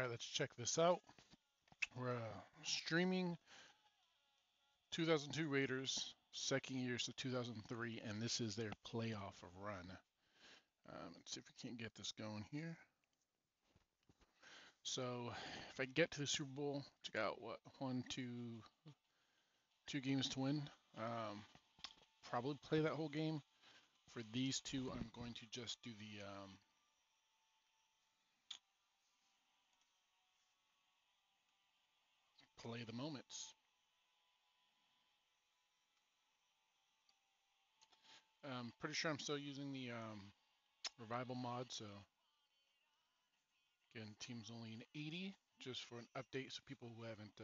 Alright, let's check this out. We're streaming 2002 Raiders, second year, so 2003, and this is their playoff run. Let's see if we can't get this going here. So, if I get to the Super Bowl, I got what, two games to win. Probably play that whole game. For these two, I'm going to just do the play the moments. Pretty sure I'm still using the revival mod, so again, team's only an 80, just for an update, so people who haven't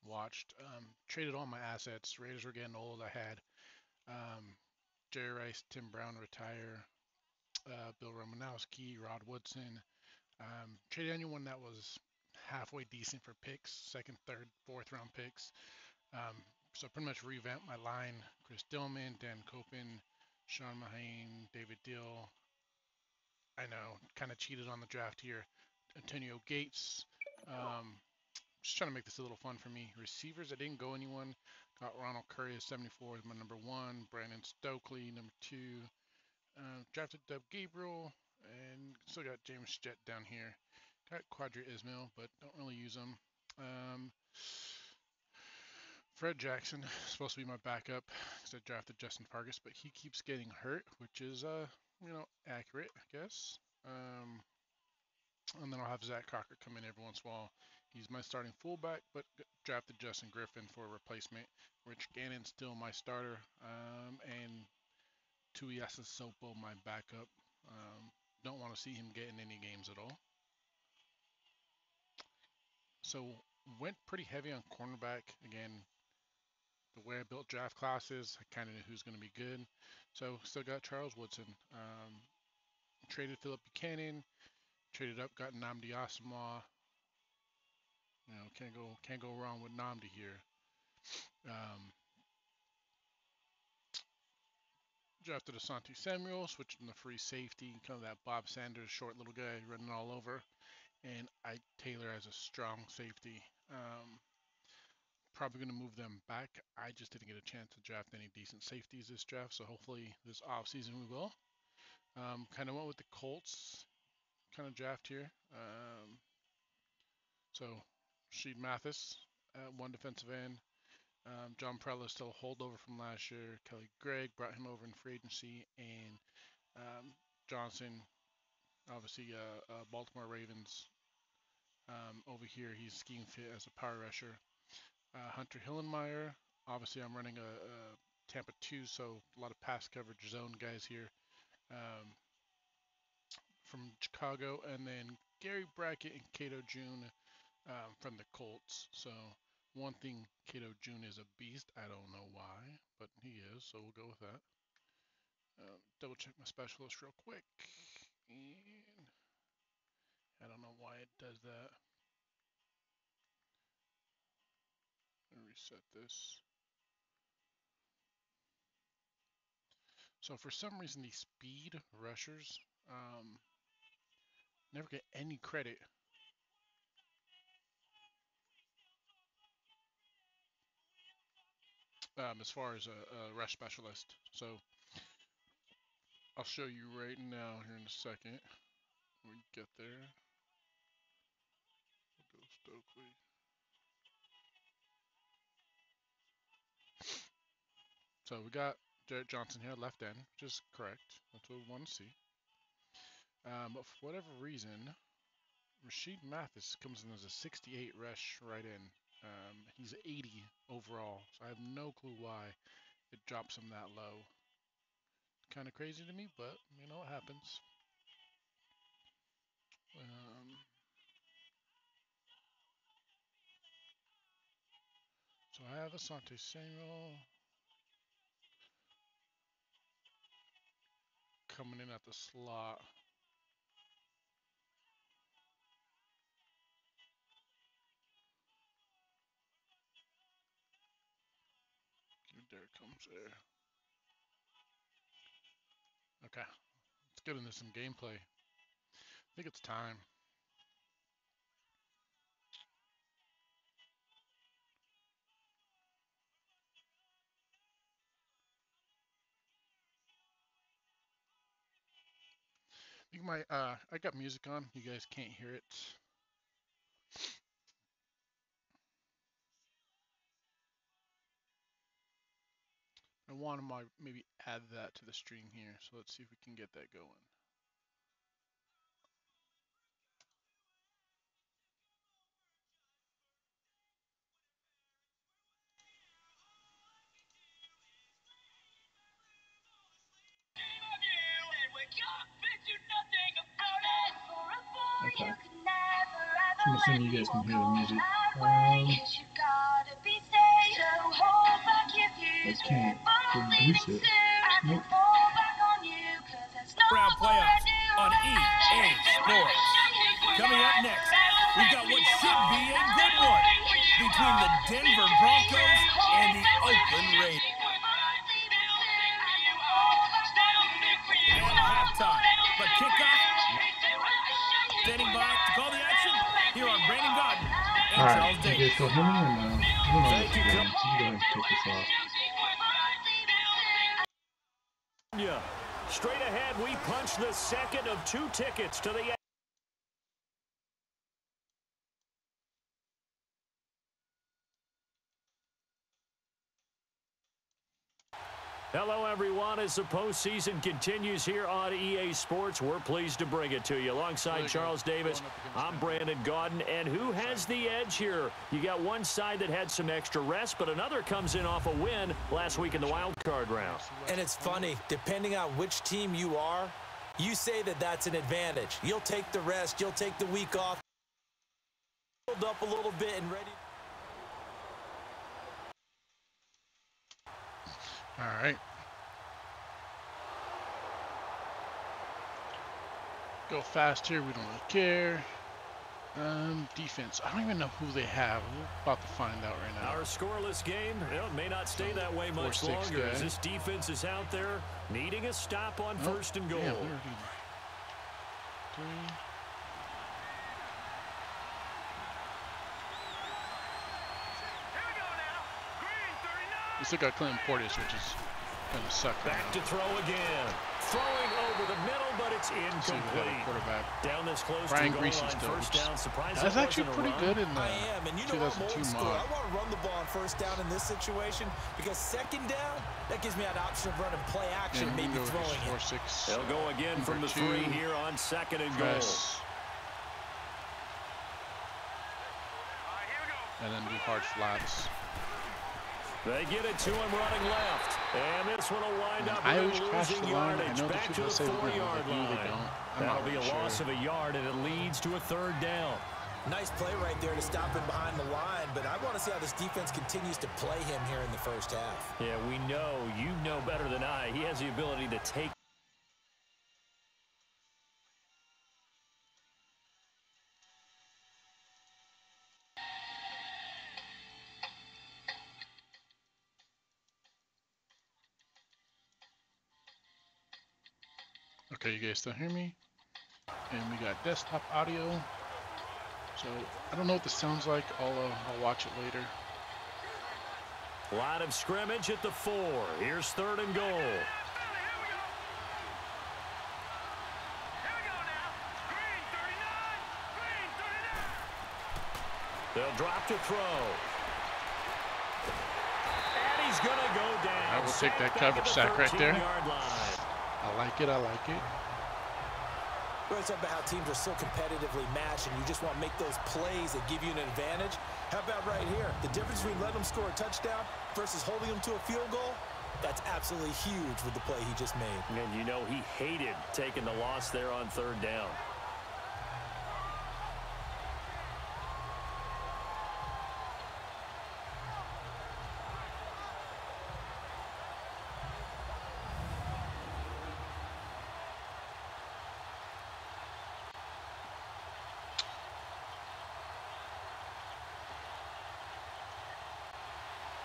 watched. Traded all my assets. Raiders were getting old. I had Jerry Rice, Tim Brown retire, Bill Romanowski, Rod Woodson. Traded anyone that was halfway decent for picks, second, third, fourth round picks. So pretty much revamped my line. Chris Dillman, Dan Copen, Sean Mahane, David Dill. I know, kind of cheated on the draft here. Antonio Gates. Just trying to make this a little fun for me. Receivers, I didn't go anyone. Got Ronald Curry at 74 as my number 1. Brandon Stokely, number 2. Drafted Dub Gabriel, and still got James Jett down here. Got Quadri Ismail, but don't really use him. Fred Jackson, supposed to be my backup because I drafted Justin Fargas, but he keeps getting hurt, which is, accurate, I guess. And then I'll have Zach Cocker come in every once in a while. He's my starting fullback, but drafted Justin Griffin for a replacement. Rich Gannon's still my starter, and Tuiasa Sopo my backup. Don't want to see him get in any games at all. So went pretty heavy on cornerback. Again, the way I built draft classes, I kind of knew who's going to be good. So still got Charles Woodson. Traded Philip Buchanan. Traded up, got Nnamdi Asomugha. You know, can't go wrong with Nnamdi here. Drafted Asante Samuel, switched in the free safety, kind of that Bob Sanders short little guy running all over, and Ike Taylor as a strong safety. Probably going to move them back. I just didn't get a chance to draft any decent safeties this draft, so hopefully this offseason we will. Kind of went with the Colts kind of draft here. So Sheed Mathis at 1 defensive end. John Prella still a holdover from last year. Kelly Gregg brought him over in free agency, and Johnson, obviously Baltimore Ravens. Over here, he's scheme fit as a power rusher. Hunter Hillenmeyer, obviously I'm running a Tampa 2, so a lot of pass coverage zone guys here from Chicago, and then Gary Brackett and Cato June from the Colts. So one thing, Cato June is a beast. I don't know why, but he is, so we'll go with that. Double check my specialist real quick. And I don't know why it does that. Let me reset this. So for some reason, these speed rushers never get any credit. As far as a rush specialist. So I'll show you right now here in a second. When we get there. We'll go Stokely. So we got Jarrett Johnson here, left end, which is correct. That's what we want to see. But for whatever reason, Rasheed Mathis comes in as a 68 rush right in. He's 80 overall, so I have no clue why it drops him that low. Kind of crazy to me, but you know what happens. So I have Asante Samuel coming in at the slot. There it comes there. Okay, let's get into some gameplay. I think it's time. my I got music on. You guys can't hear it. I want to maybe add that to the stream here. So let's see if we can get that going. Okay. I'm assuming you guys can hear the music. I can't produce it. Nope. Round playoffs on EA Sports. Coming up next, we've got what should be a good one between the Denver Broncos and the Oakland Raiders. And halftime, but kickoff. Standing by to call the action here on Brandon Godden and Charles Davis. You guys still hear me or no? I don't know what's going on. You can go ahead and take this off. Yeah. Straight ahead, we punch the second of 2 tickets to the... Hello, everyone. As the postseason continues here on EA Sports, we're pleased to bring it to you. Alongside Charles Davis, I'm Brandon Godden. And who has the edge here? You got one side that had some extra rest, but another comes in off a win last week in the wild card round. And it's funny, depending on which team you are, you say that that's an advantage. You'll take the rest, you'll take the week off, build up a little bit and ready. All right. Go fast here. We don't really care. Defense. I don't even know who they have. We're about to find out right now. Our scoreless game, it may not stay that way much longer as this defense is out there needing a stop on first and goal. Yeah, we already... 3. We still got Clinton Portis, which is going to suck. Back to throw again. Throwing over the middle, but it's incomplete. Quarterback. Down this close Brian to goal Greasy line, still. first down. Surprisingly, that's actually pretty good in the I am, and you know I'm old 2002 school. mod. I want to run the ball on first down in this situation because second down, that gives me an option of running play action, and maybe throwing 4, it. 6, They'll go again from the 3 here on second and goal. And then do hard flats. They get it to him running left. And this one will wind up I always crash losing the line. I yardage know back the to the people say 4-yard they line. don't. That'll be a loss of a yard, and it leads to a third down. Nice play right there to stop him behind the line, but I want to see how this defense continues to play him here in the first half. Yeah, we know, you know better than I. He has the ability to take. Okay, you guys still hear me? And we got desktop audio. So I don't know what this sounds like. I'll watch it later. Line of scrimmage at the 4. Here's third and goal. They'll drop to throw. And he's going to go down. I will take that coverage sack right there. I like it. I like it. We're talking about how teams are so competitively matched and you just want to make those plays that give you an advantage. How about right here? The difference between letting them score a touchdown versus holding them to a field goal, that's absolutely huge with the play he just made. And you know he hated taking the loss there on third down.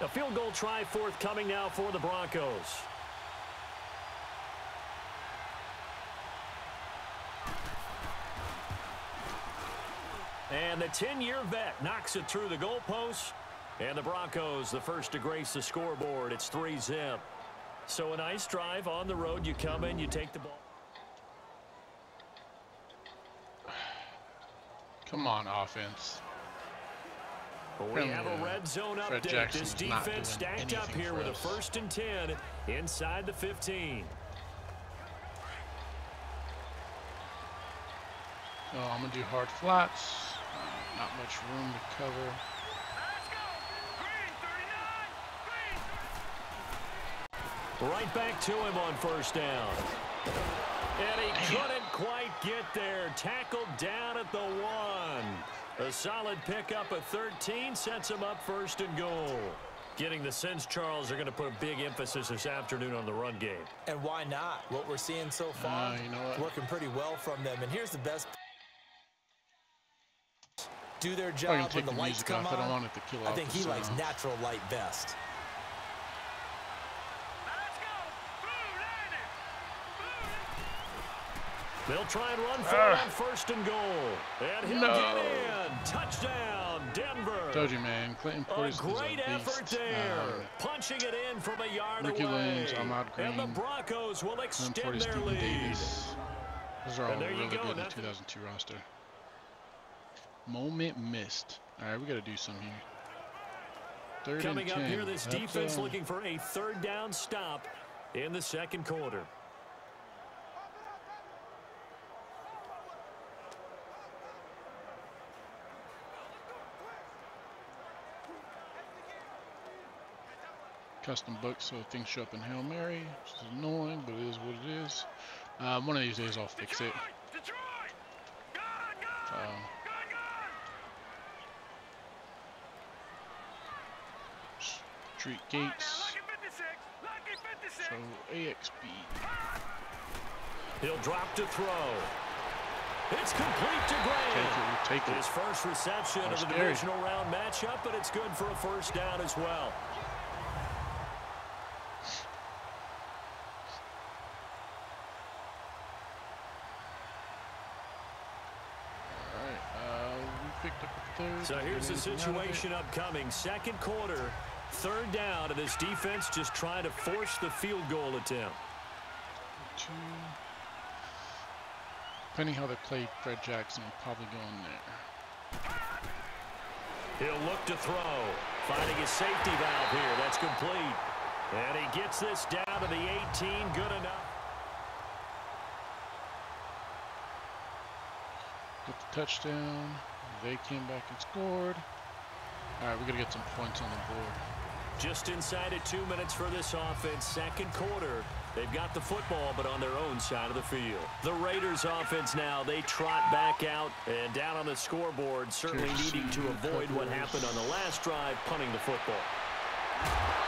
A field goal try forthcoming now for the Broncos. And the 10-year vet knocks it through the goalpost. And the Broncos, the first to grace the scoreboard. It's 3-zip. So a nice drive on the road. You come in, you take the ball. Come on, offense. We have a red zone update. This defense stacked up here with a 1st and 10 inside the 15. Oh, I'm going to do hard flats. Not much room to cover. Right back to him on 1st down. And he couldn't quite get there. Tackled down at the 1. A solid pickup at 13 sets him up 1st and goal. Getting the sense, Charles, they're going to put a big emphasis this afternoon on the run game. And why not? What we're seeing so far, you know what? Working pretty well from them. And here's the best. Do their job when the lights come on. I don't want it to kill off. I think he likes natural light best. They'll try and run for it on 1st and goal. And he'll get in. Touchdown, Denver. Told you, man. Clinton Portis is a great effort there. Punching it in from a yard Ricky away. Williams, Ahmad Green, and the Broncos will extend Portis, their Stephen lead. Davis. Those are all there really you go. good in the 2002 roster. Moment missed. All right, we got to do some here. 3rd Coming and 10. up here, this defense looking for a 3rd down stop in the 2nd quarter. Custom book, so things show up in Hail Mary, which is annoying, but it is what it is. One of these days I'll fix it. Street Gates. So AXB. He'll drop to throw. It's complete to Grant. Take it. His first reception of the divisional round matchup, but it's good for a 1st down as well. So here's the situation upcoming. 2nd quarter, 3rd down, and this defense just trying to force the field goal attempt. Depending how they play Fred Jackson, will probably go in there. He'll look to throw. Finding his safety valve here. That's complete. And he gets this down to the 18. Good enough. Get the touchdown. They came back and scored. All right, we got to get some points on the board. Just inside of 2 minutes for this offense. 2nd quarter. They've got the football, but on their own side of the field. The Raiders offense now, they trot back out and down on the scoreboard, certainly needing to avoid what happened on the last drive, punting the football.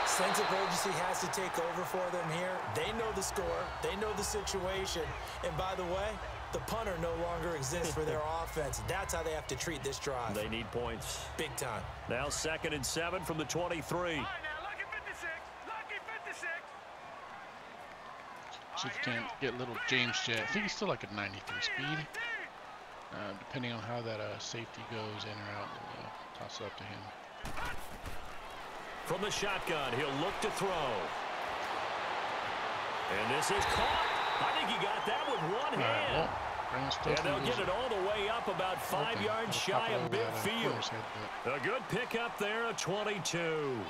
Sense of urgency has to take over for them here. They know the score. They know the situation. And by the way, the punter no longer exists for their offense. That's how they have to treat this drive. They need points. Big time. Now 2nd and 7 from the 23. See if you can't get little James Jet. I think he's still like a 93 speed. Depending on how that safety goes in or out, we'll toss it up to him. From the shotgun, he'll look to throw. And this is caught. I think he got that with one hand. And they'll get it all the way up about 5 yards shy of midfield. A good pickup there, a 22.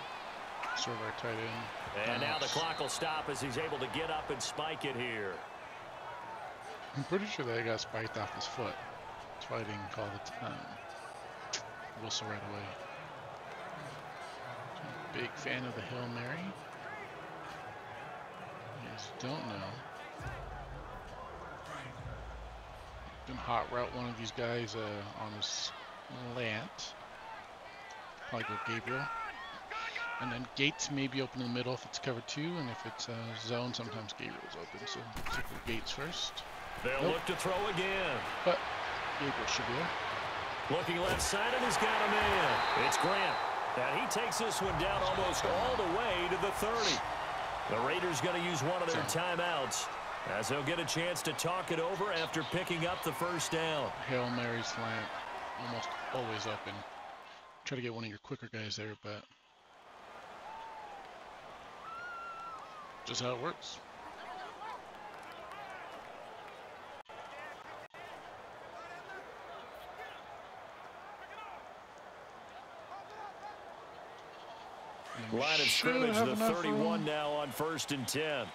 Serve our tight end. And now the clock will stop as he's able to get up and spike it here. I'm pretty sure that got spiked off his foot. That's why I didn't call the whistle right away. Big fan of the Hail Mary. You guys don't know. Can hot route one of these guys on his slant. Probably go Gabriel. And then Gates may be open in the middle if it's cover 2, and if it's zone, sometimes Gabriel's open. So let's look for Gates first. They'll look to throw again. But Gabriel should be there. Looking left side, and he's got a man. It's Grant. And he takes this one down almost all the way to the 30. The Raiders going to use one of their timeouts as they'll get a chance to talk it over after picking up the first down. Hail Mary slant, almost always open. Try to get one of your quicker guys there, but just how it works. Line of scrimmage, the 31 now on 1st and 10.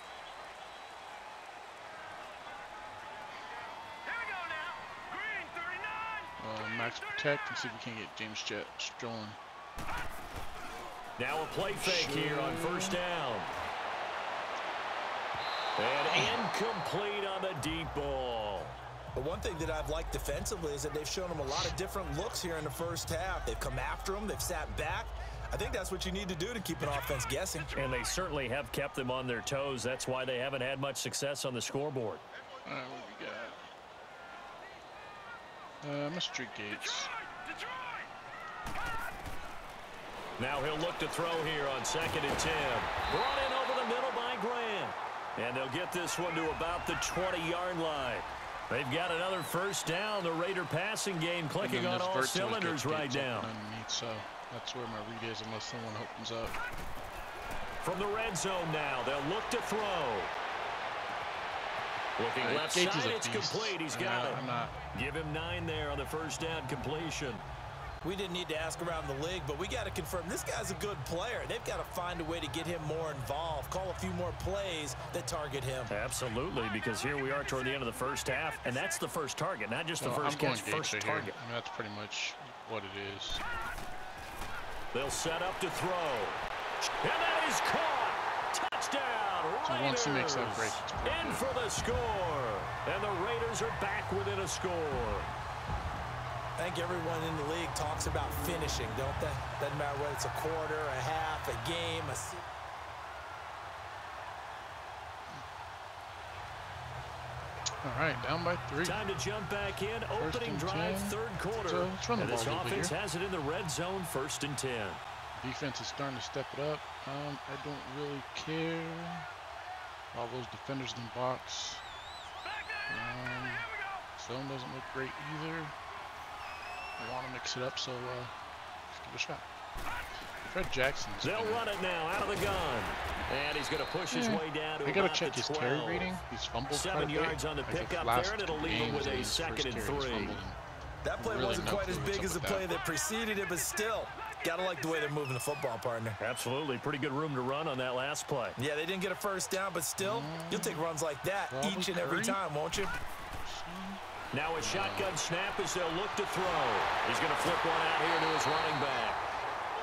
Max protect and see if we can get James Jet strolling. Now a play fake here on 1st down. And incomplete on the deep ball. But one thing that I've liked defensively is that they've shown them a lot of different looks here in the first half. They've come after them. They've sat back. I think that's what you need to do to keep an offense guessing. And they certainly have kept them on their toes. That's why they haven't had much success on the scoreboard. All right, what we got? Mr. Gates. Now he'll look to throw here on 2nd and 10. Brought in over the middle by Grant. And they'll get this one to about the 20-yard line. They've got another 1st down. The Raider passing game clicking on all cylinders right now. Underneath, so that's where my read is unless someone opens up. From the red zone now, they'll look to throw. Looking left Gates side, is a it's beast. complete. He's got it. I'm not. Give him 9 there on the 1st down completion. We didn't need to ask around the league, but we got to confirm this guy's a good player. They've got to find a way to get him more involved, call a few more plays that target him. Absolutely, because here we are toward the end of the 1st half, and that's the first target, not just the first catch, first target. I mean, that's pretty much what it is. They'll set up to throw. And that is caught. Touchdown, Raiders. So once he makes that break, it's pretty in good. for the score. And the Raiders are back within a score. I think everyone in the league talks about finishing, don't they? Doesn't matter whether it's a quarter, a half, a game, All right, down by 3. Time to jump back in. Opening drive, 3rd quarter. So let's run the ball this a little bit offense here. has it in the red zone, 1st and 10. Defense is starting to step it up. I don't really care. All those defenders in the box. Zone doesn't look great either. I want to mix it up, so let's give it a shot. Fred Jackson's. They'll run it now out of the gun. And he's going to push his way down to I about gotta check the his 12. carry rating. He's fumbled 7 yards on the pickup there, and it'll leave him with a 2nd and 3. that play really wasn't no quite as clue what's big up as the with play that. that preceded it, but still, got to like the way they're moving the football, partner. Absolutely. Pretty good room to run on that last play. Yeah, they didn't get a 1st down, but still, you'll take runs like that Probably each and every Curry. time, won't you? Now a shotgun snap as they'll look to throw. He's going to flip one out here to his running back.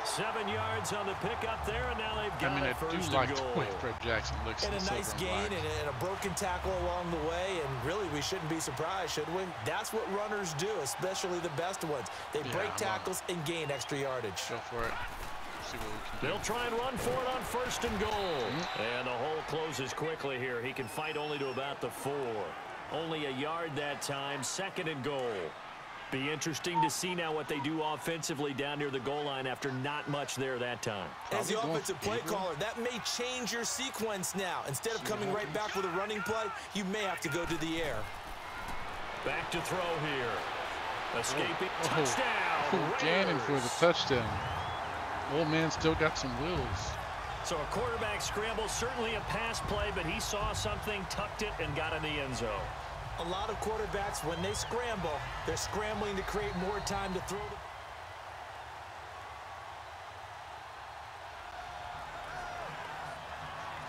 7 yards on the pickup there, and now they've got I a 1st do like and the goal. way Fred Jackson looks. And in a nice silver gain and black. and a broken tackle along the way, and really we shouldn't be surprised, should we? That's what runners do, especially the best ones. They break tackles and gain extra yardage. Go for it. See what we can do. They'll try and run for it on 1st and goal. And the hole closes quickly here. He can fight only to about the 4. Only a yard that time, 2nd and goal. Be interesting to see now what they do offensively down near the goal line after not much there that time. As the Probably offensive play caller, that may change your sequence now. Instead of coming right back with a running play, you may have to go to the air. Back to throw here. Escaping. Touchdown. Gannon for the Raiders. touchdown. Old man still got some wheels. So a quarterback scramble, certainly a pass play, but he saw something, tucked it, and got in the end zone. A lot of quarterbacks, when they scramble, they're scrambling to create more time to throw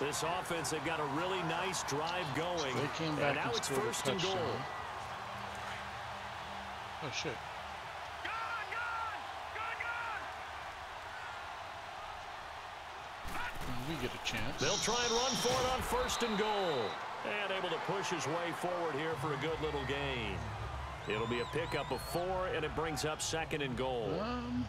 the This offense, they've got a really nice drive going. They came back and now and it's scored a 1st and goal. touchdown. Oh, shit. We get a chance. They'll try and run for it on 1st and goal. And able to push his way forward here for a good little gain. It'll be a pickup of 4, and it brings up 2nd and goal.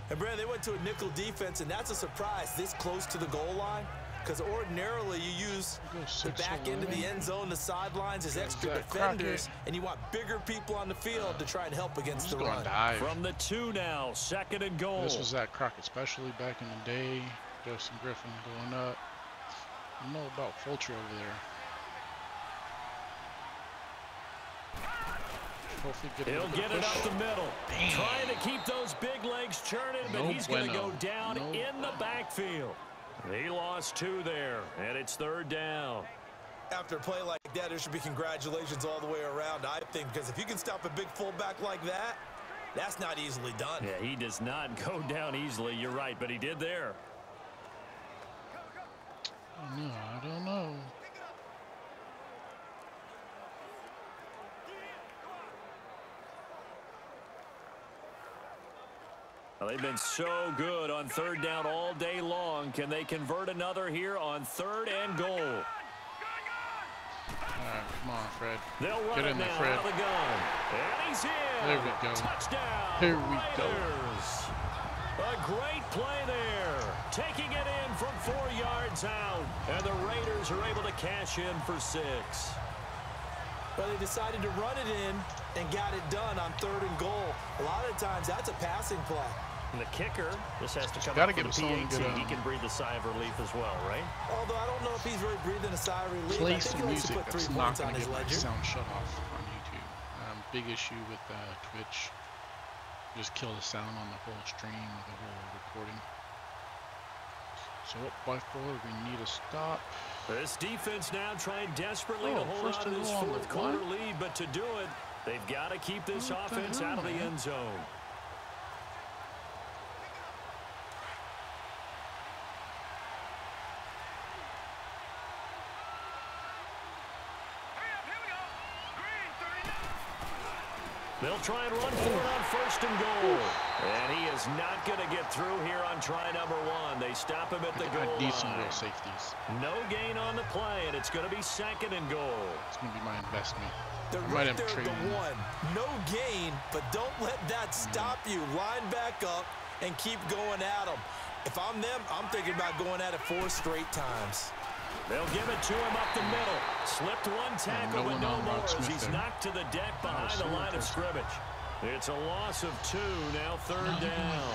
And, Brad, they went to a nickel defense, and that's a surprise this close to the goal line. Because ordinarily you use the back end of the end zone, the sidelines as extra defenders, and you want bigger people on the field to try and help against the run. Dive. From the 2 now, 2nd and goal. This was Zach Crockett, especially back in the day. Justin Griffin going up. I know about Fulcher over there. He'll get it up the middle. Damn. Trying to keep those big legs churning, but he's going to go down in the backfield. He lost 2 there, and it's 3rd down. After a play like that, there should be congratulations all the way around, I think, because if you can stop a big fullback like that, that's not easily done. Yeah, he does not go down easily. You're right, but he did there. I don't know. Well, they've been so good on third down all day long. Can they convert another here on 3rd and goal? All right, come on, Fred. They'll run Get it in there, now Fred. out of the gun. And he's in. There we go. Touchdown. Here we go. Raiders. A great play there. Taking it in from 4 yards out. And the Raiders are able to cash in for 6. But they decided to run it in and got it done on 3rd and goal. A lot of times that's a passing play. And the kicker, this has to come Gotta up for give the it someone PAT. good, He can breathe a sigh of relief as well, right? Although I don't know if he's really breathing a sigh of relief. Play I think some he likes to music put that's 3 not points going on to his get my ledger. sound shut off on YouTube. Big issue with Twitch. Just kill the sound on the whole stream or the whole recording. So up by 4, we need a stop. This defense now trying desperately to hold first on to and this goal on the 4th quarter what? lead, but to do it, they've got to keep this What the offense hell, out of the man? end zone. They'll try and run for it on 1st and goal. And he is not going to get through here on try number 1. They stop him at the goal I need some line. real safeties. No gain on the play, and it's going to be 2nd and goal. It's going to be my investment. They're I might right have there at traded the 1. No gain, but don't let that stop you. Line back up and keep going at them. If I'm them, I'm thinking about going at it 4 straight times. They'll give it to him up the middle. Slipped one tackle, but no more as he's there. knocked to the deck behind the line of scrimmage. It's a loss of 2, now 3rd down.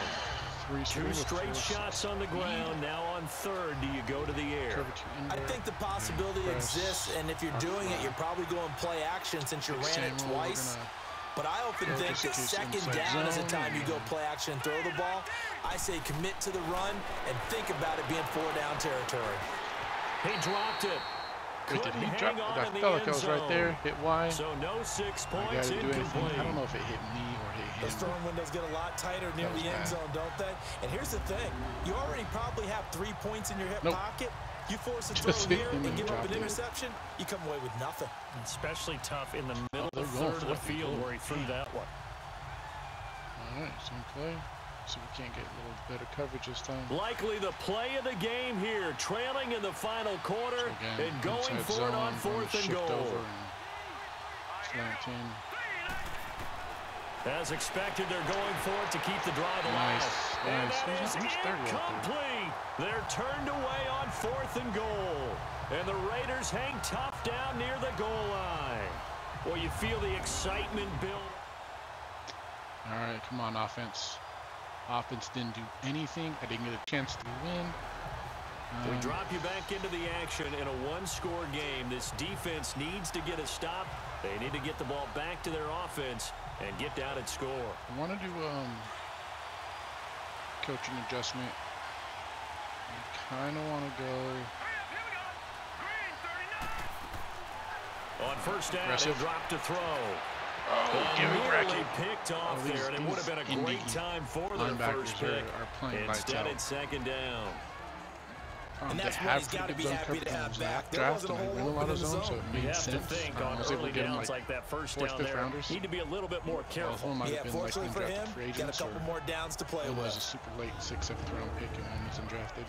2 straight shots on the ground, now on 3rd. Do you go to the air? I think the possibility exists, and if you're doing it, you're probably going play action since you ran it twice. But I often think that 2nd down is the time you go play action and throw the ball. I say commit to the run and think about it being 4-down territory. He dropped it. Wait, did Couldn't he hang drop? on I in the felt like end I was right zone. there. Hit Y. So no 6 I points, gotta do anything. incomplete. I don't know if it hit me or hit him. Those throwing windows get a lot tighter near the end zone, don't they? And here's the thing. You already probably have 3 points in your hip pocket. You force a throw here and give up an interception, you come away with nothing. Especially tough in the middle of the they're going 3rd of for the it. field where he threw that one. All right, same play. See if we can't get a little better coverage this time. Likely the play of the game here, trailing in the final quarter So again, and going inside for it on zone, 4th and shift goal. over and slant in. As expected, they're going for it to keep the drive alive. Nice, And nice. that is Who's 30 out there? incomplete. They're turned away on 4th and goal. And the Raiders hang tough down near the goal line. Well, you feel the excitement build. All right, come on, offense. Offense didn't do anything. I didn't get a chance to win. We drop you back into the action in a 1-score game. This defense needs to get a stop. They need to get the ball back to their offense and get down and score. I want to do coaching adjustment. I kind of want to go on 1st down, aggressive. he'll drop to throw. give me Nearly picked off these- there, and it would have been a great these time for their first linebackers pick. are playing lights Instead, out. it's 2nd down. And They that's what have he's got to pretty be good happy zone to have coverage in back. the There draft, wasn't a and I whole win a lot lot in of the zones, so zone. it You made have to sense. think I on was able early to get him downs like like that first 4th, down 5th there, rounders. need to be a little bit more Well, careful. one might Yeah, have been like fortunately for him, undrafted free got a agents, or couple more downs to play it was a with. super late 6th, 7th round pick and one was undrafted.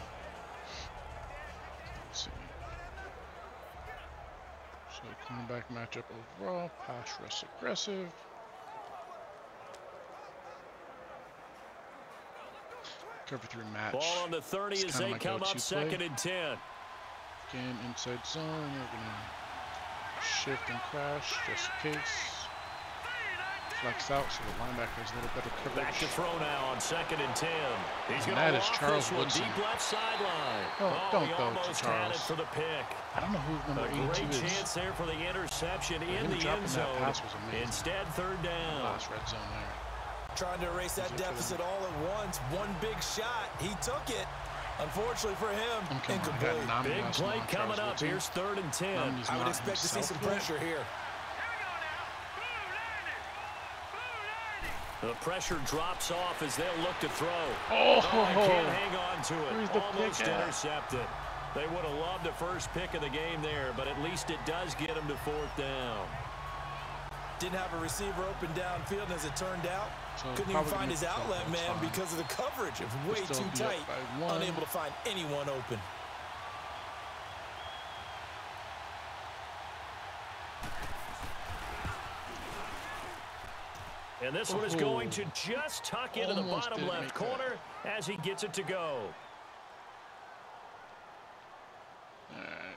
Let's see. So coming back matchup overall, pass rush aggressive. Cover 3 match. Ball on the 30 It's as kinda they like come a up 2 play. 2nd and 10. Again, inside zone. We're going to shift and crash just in case. Flex out so the linebacker has a little better coverage. Back to throw now on 2nd and 10. He's going that to is loft Charles this one Woodson. deep left sideline. Don't he throw it to almost had it Charles. for the pick. I don't know who number A 82 great is. chance there for the interception in him the dropping end that zone. pass was amazing. Instead, 3rd down. Last red zone there. Trying to erase that deficit all at once. One big shot. He took it. Unfortunately for him, incomplete. Big play coming up. Here's 3rd and 10. I would expect to see some pressure here. The pressure drops off as they'll look to throw. Oh, Can't hang on to it. Where's the Almost pick at? intercepted. They would have loved the first pick of the game there, but at least it does get them to 4th down. Didn't have a receiver open downfield, and as it turned out, So couldn't even find his outlet man because of the coverage. It was way too tight, unable to find anyone open. And this one is going to just tuck into the bottom left corner as he gets it to go. All right.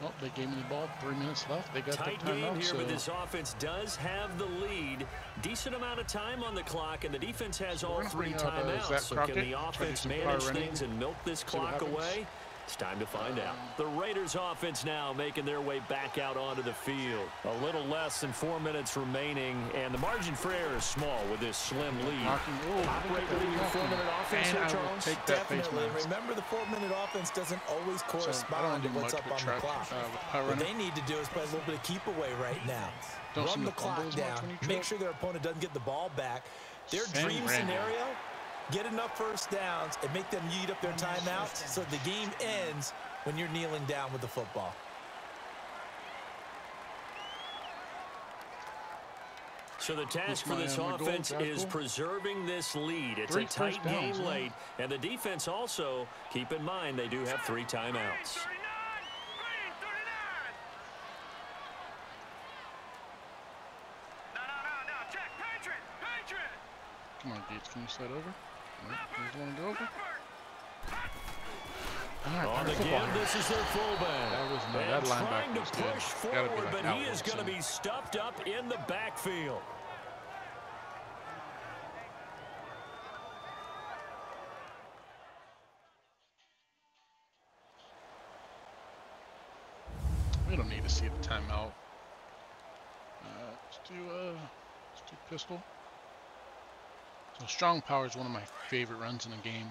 Well, they gave me the ball. 3 minutes left. They got tight the timeout. Game here, but this offense does have the lead. Decent amount of time on the clock, and the defense has all 3 timeouts. So can the offense manage things and milk this clock away? It's time to find out. The Raiders offense now making their way back out onto the field. A little less than 4 minutes remaining, and the margin for error is small with this slim lead. Operate within your 4-minute offense here, Charles? Definitely. Remember, the 4-minute offense doesn't always correspond to what's up on the clock. What they need to do is play a little bit of keep away right now. Run the clock down. Make sure their opponent doesn't get the ball back. Their dream scenario, get enough first downs and make them eat up their timeouts so the game ends when you're kneeling down with the football. So the task for this offense is preserving this lead. It's a tight game late, and the defense also, keep in mind, they do have 3 timeouts. Come on, Gates, can you slide over? No, you just want to go over? On the give, this is their fullback. That was that linebacker was push forward, but he is going to be stuffed up in the backfield. We don't need to see the timeout. Let's do pistol. So strong power is one of my favorite runs in the game.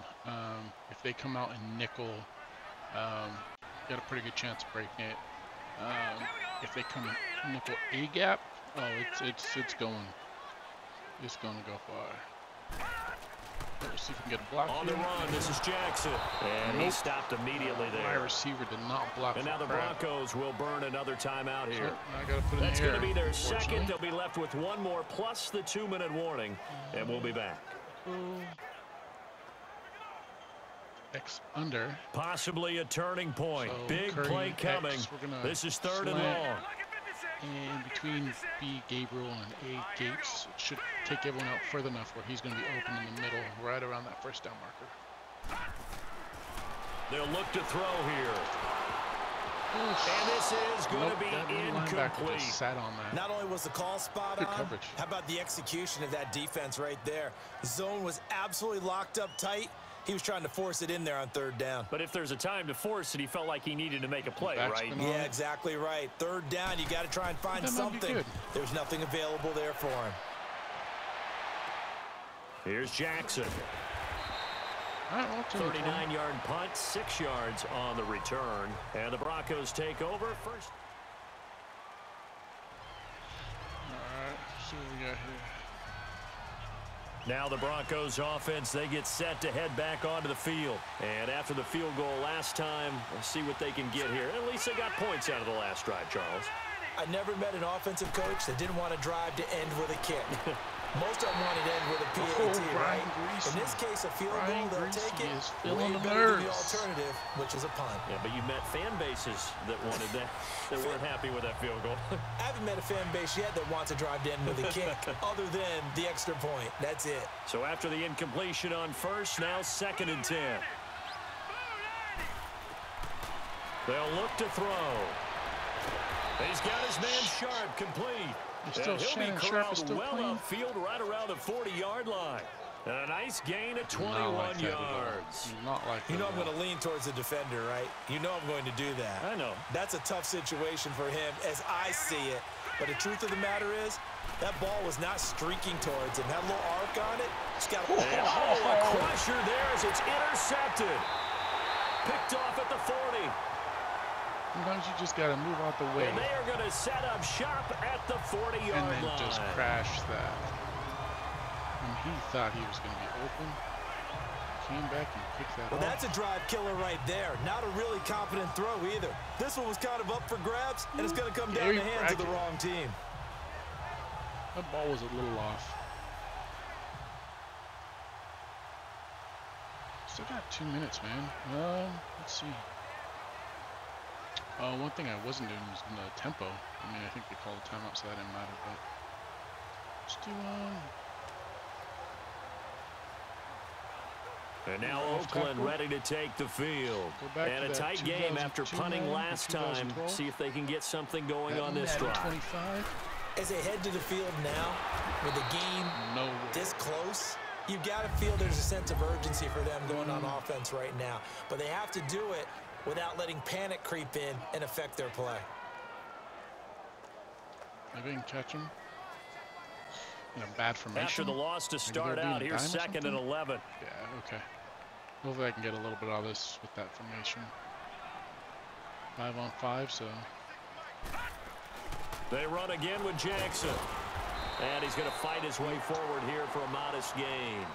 If they come out in nickel, got a pretty good chance of breaking it. If they come in nickel A gap, oh, it's going to go far. Let's see if we can get a block. On the run, this is Jackson. And he stopped immediately there. My receiver did not block. And now the Broncos will burn another timeout here. I gotta put That's going to be their second. They'll be left with 1 more plus the 2-minute warning. And we'll be back. X under. Possibly a turning point. So big play coming. This is 3rd and long. And between B, Gabriel, and A, Gates, it should take everyone out further enough where he's going to be open in the middle, right around that first down marker. They'll look to throw here. And this is going to be incomplete. Just sat on that. Not only was the call spot on, coverage. How about the execution of that defense right there? The zone was absolutely locked up tight. He was trying to force it in there on 3rd down. But if there's a time to force it, he felt like he needed to make a play, right? Yeah, exactly right. 3rd down, you got to try and find something. There's nothing available there for him. Here's Jackson. 39-yard punt, 6 yards on the return. And the Broncos take over first. All right, see what we got here. Now the Broncos offense, they get set to head back onto the field. And after the field goal last time, we'll see what they can get here. At least they got points out of the last drive, Charles. I never met an offensive coach that didn't want to drive to end with a kick. Most of them wanted to end with a PAT, right? In this case, a field goal, they'll take it. Way better than the alternative, which is a punt. Yeah, but you met fan bases that wanted that, that weren't happy with that field goal. I haven't met a fan base yet that wants to drive to end with a kick, other than the extra point. That's it. So after the incompletion on first, now 2nd and 10. They'll look to throw. He's got his man Sharp complete. He'll be corralled well upfield right around the 40-yard line. And a nice gain of 21 yards. You know I'm going to lean towards the defender, right? You know I'm going to do that. I know. That's a tough situation for him as I see it. But the truth of the matter is, that ball was not streaking towards him. Had a little arc on it. Just got a crusher there as it's intercepted. Picked off at the 40. Sometimes you just got to move out the way. And they are going to set up shop at the 40-yard line. And then just crash that. And he thought he was going to be open. came back and picked that Well, off. that's a drive killer right there. Not a really confident throw either. This one was kind of up for grabs, and it's going to come down the hands of the wrong team. That ball was a little off. Still got 2 minutes, man. Let's see. One thing I wasn't doing was in the tempo. I mean, I think they called a timeout, so that didn't matter, but let's do And now Oakland ready to take the field. And a tight game after punting last time. See if they can get something going on this drive. 25. As they head to the field now, with the game this close, you've got to feel there's a sense of urgency for them going on offense right now. But they have to do it without letting panic creep in and affect their play. Maybe I can catch him in a bad formation. After the loss to start out, here's 2nd and 11. Yeah, okay. Hopefully I can get a little bit out of this with that formation. 5 on 5, so. They run again with Jackson. And he's going to fight his way forward here for a modest gain.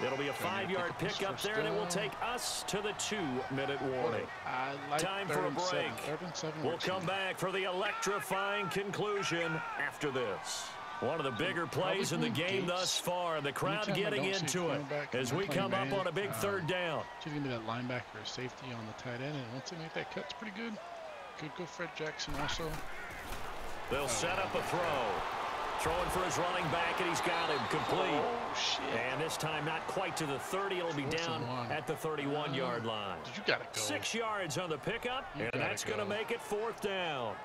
It'll be a 5-yard pickup there, and it will take us to the 2-minute warning. Time for a break. We'll come back for the electrifying conclusion after this. One of the bigger plays in the game thus far, and the crowd getting into it as we come up on a big 3rd down. She's going to be that linebacker or safety on the tight end, and once they make that cut, it's pretty good. Could go Fred Jackson also. They'll set up a throw. Throwing for his running back, and he's got him complete. Oh, shit. And this time not quite to the 30. It'll be down at the 31-yard line. You got to go. 6 yards on the pickup, and that's going to make it 4th down.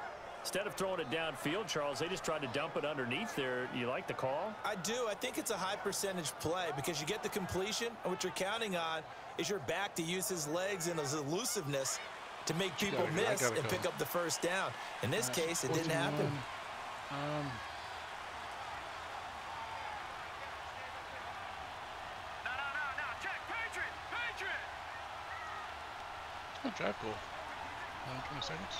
Instead of throwing it downfield, Charles, they just tried to dump it underneath there. You like the call? I do. I think it's a high percentage play because you get the completion, and what you're counting on is your back to use his legs and his elusiveness to make people miss and pick up the 1st down. In this case, it didn't happen. Drive goal. 20 seconds.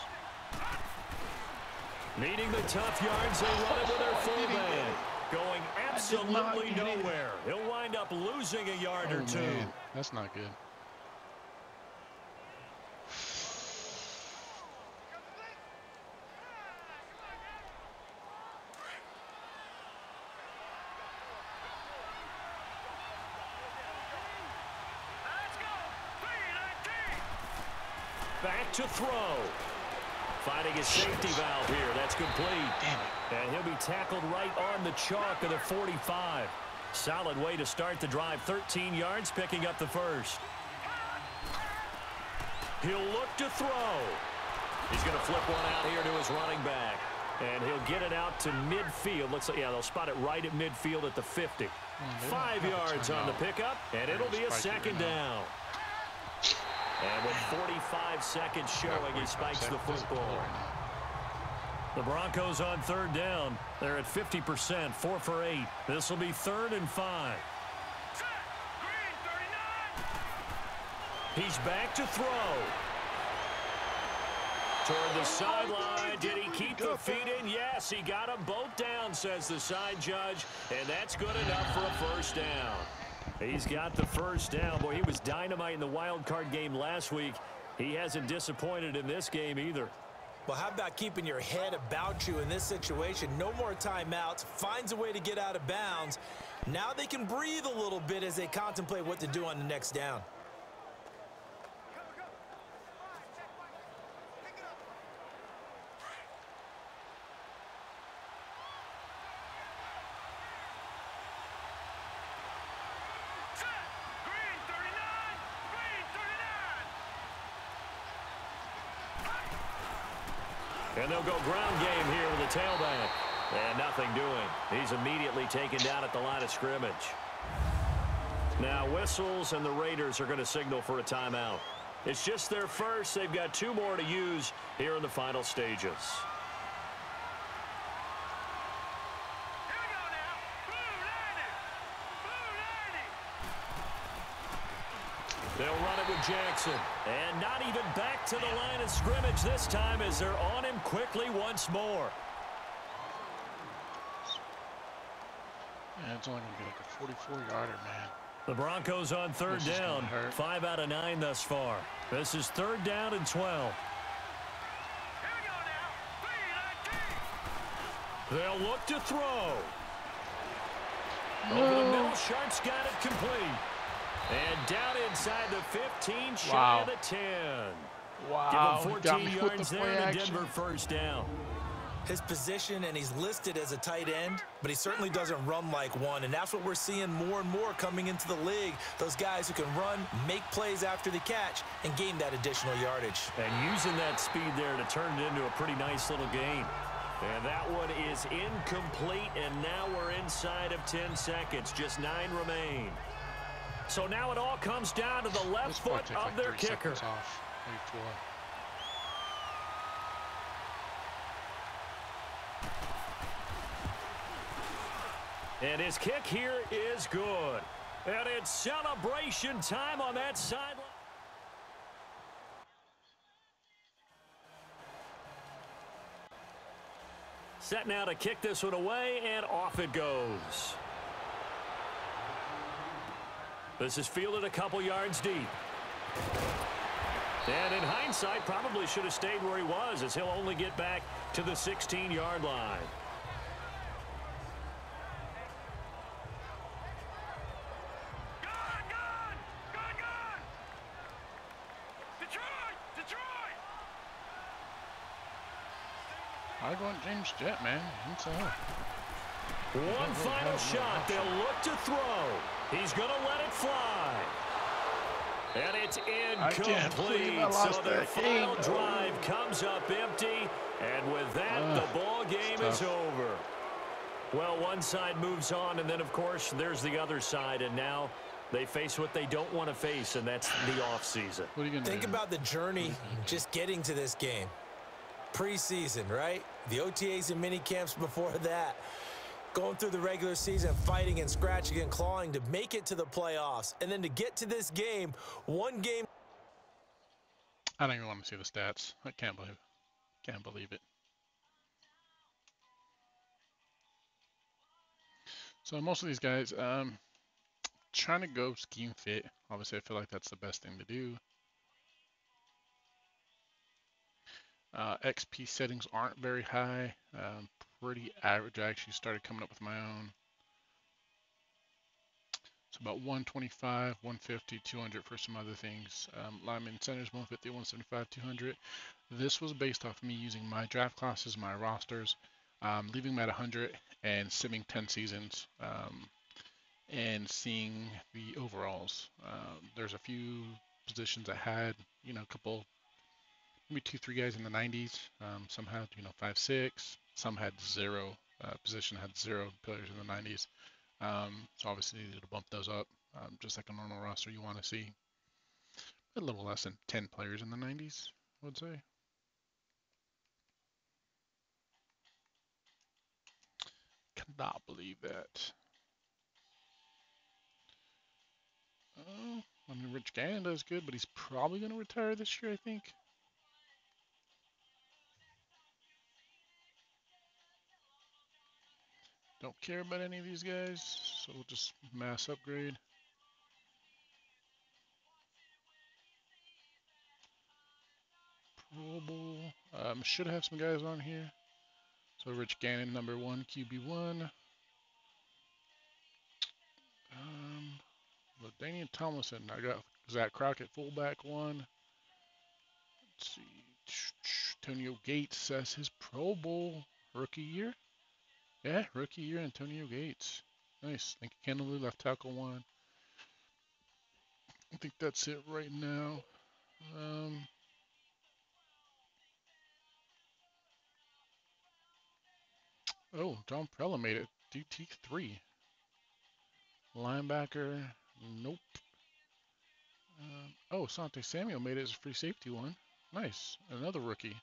Needing the tough yards, they run it with their fullback. Going absolutely nowhere. He'll wind up losing a yard or two. Man. That's not good. Back to throw. Finding his safety valve here. That's complete. Damn it. And he'll be tackled right on the chalk of the 45. Solid way to start the drive. 13 yards, picking up the 1st. He'll look to throw. He's going to flip one out here to his running back. And he'll get it out to midfield. Looks like, yeah, they'll spot it right at midfield at the 50. 5 yards on the pickup, and it'll be a 2nd down. And with 45 seconds showing, he spikes the football. The Broncos on 3rd down. They're at 50%, 4 for 8. This will be 3rd and 5. He's back to throw. Toward the sideline. Did he keep the feet in? Yes, he got them both down, says the side judge. And that's good enough for a 1st down. He's got the 1st down. Boy, he was dynamite in the wild card game last week. He hasn't disappointed in this game either. Well, how about keeping your head about you in this situation? No more timeouts. Finds a way to get out of bounds. Now they can breathe a little bit as they contemplate what to do on the next down. And they'll go ground game here with a tailback. And nothing doing. He's immediately taken down at the line of scrimmage. Now whistles, and the Raiders are going to signal for a timeout. It's just their first. They've got 2 more to use here in the final stages. They'll run it with Jackson. And not even back to the line of scrimmage this time as they're on him quickly once more. Yeah, it's only going to be like a 44-yarder, man. The Broncos on third down. 5 out of 9 thus far. This is 3rd down and 12. They'll look to throw. Over the middle, Sharp's got it complete. And down inside the 15, shy of the 10. Wow. Give him 14 yards there and a Denver first down. His position, and he's listed as a tight end, but he certainly doesn't run like one, and that's what we're seeing more and more coming into the league. Those guys who can run, make plays after the catch, and gain that additional yardage. And using that speed there to turn it into a pretty nice little game. And that one is incomplete, and now we're inside of 10 seconds. Just 9 remain. So now it all comes down to the left foot of their kicker. Off. Maybe 4. And his kick here is good. And it's celebration time on that sideline. Set now to kick this one away, and off it goes. This is fielded a couple yards deep. And in hindsight, probably should have stayed where he was, as he'll only get back to the 16-yard line. I go on James Jett, man. One final shot. They'll look to throw. He's going to let it fly. And it's incomplete. So their final drive comes up empty. And with that, the ball game is over. Well, one side moves on, and then, of course, there's the other side. And now they face what they don't want to face, and that's the offseason. What are you going to do? Think about the journey just getting to this game. Preseason, right? The OTAs and mini camps before that. Going through the regular season, fighting and scratching and clawing to make it to the playoffs. And then to get to this game, one game. I don't even want to see the stats. I can't believe it. So most of these guys, trying to go scheme fit. Obviously, I feel like that's the best thing to do. XP settings aren't very high, pretty average. I actually started coming up with my own. So about 125, 150, 200 for some other things. Lineman centers 150, 175, 200. This was based off me using my draft classes, my rosters, leaving them at 100 and simming 10 seasons, and seeing the overalls. There's a few positions I had, a couple, maybe 2-3 guys in the 90s. Some had, 5-6. Some had 0. Position had 0 players in the 90s. So obviously needed to bump those up, just like a normal roster you want to see. A little less than 10 players in the 90s, I would say. Cannot believe that. I mean, Rich Gannon does good, but he's probably going to retire this year, I think. Don't care about any of these guys, so we'll just mass upgrade. Pro Bowl. Should have some guys on here. So Rich Gannon, number 1, QB1. Daniel Tomlinson. I got Zach Crockett, fullback 1. Let's see. Antonio Gates as his Pro Bowl rookie year. Yeah, rookie year, Antonio Gates. Nice. Thank you, Kendall, left tackle 1. I think that's it right now. Oh, John Prella made it. DT 3. Linebacker, nope. Oh, Sante Samuel made it as a free safety 1. Nice. Another rookie.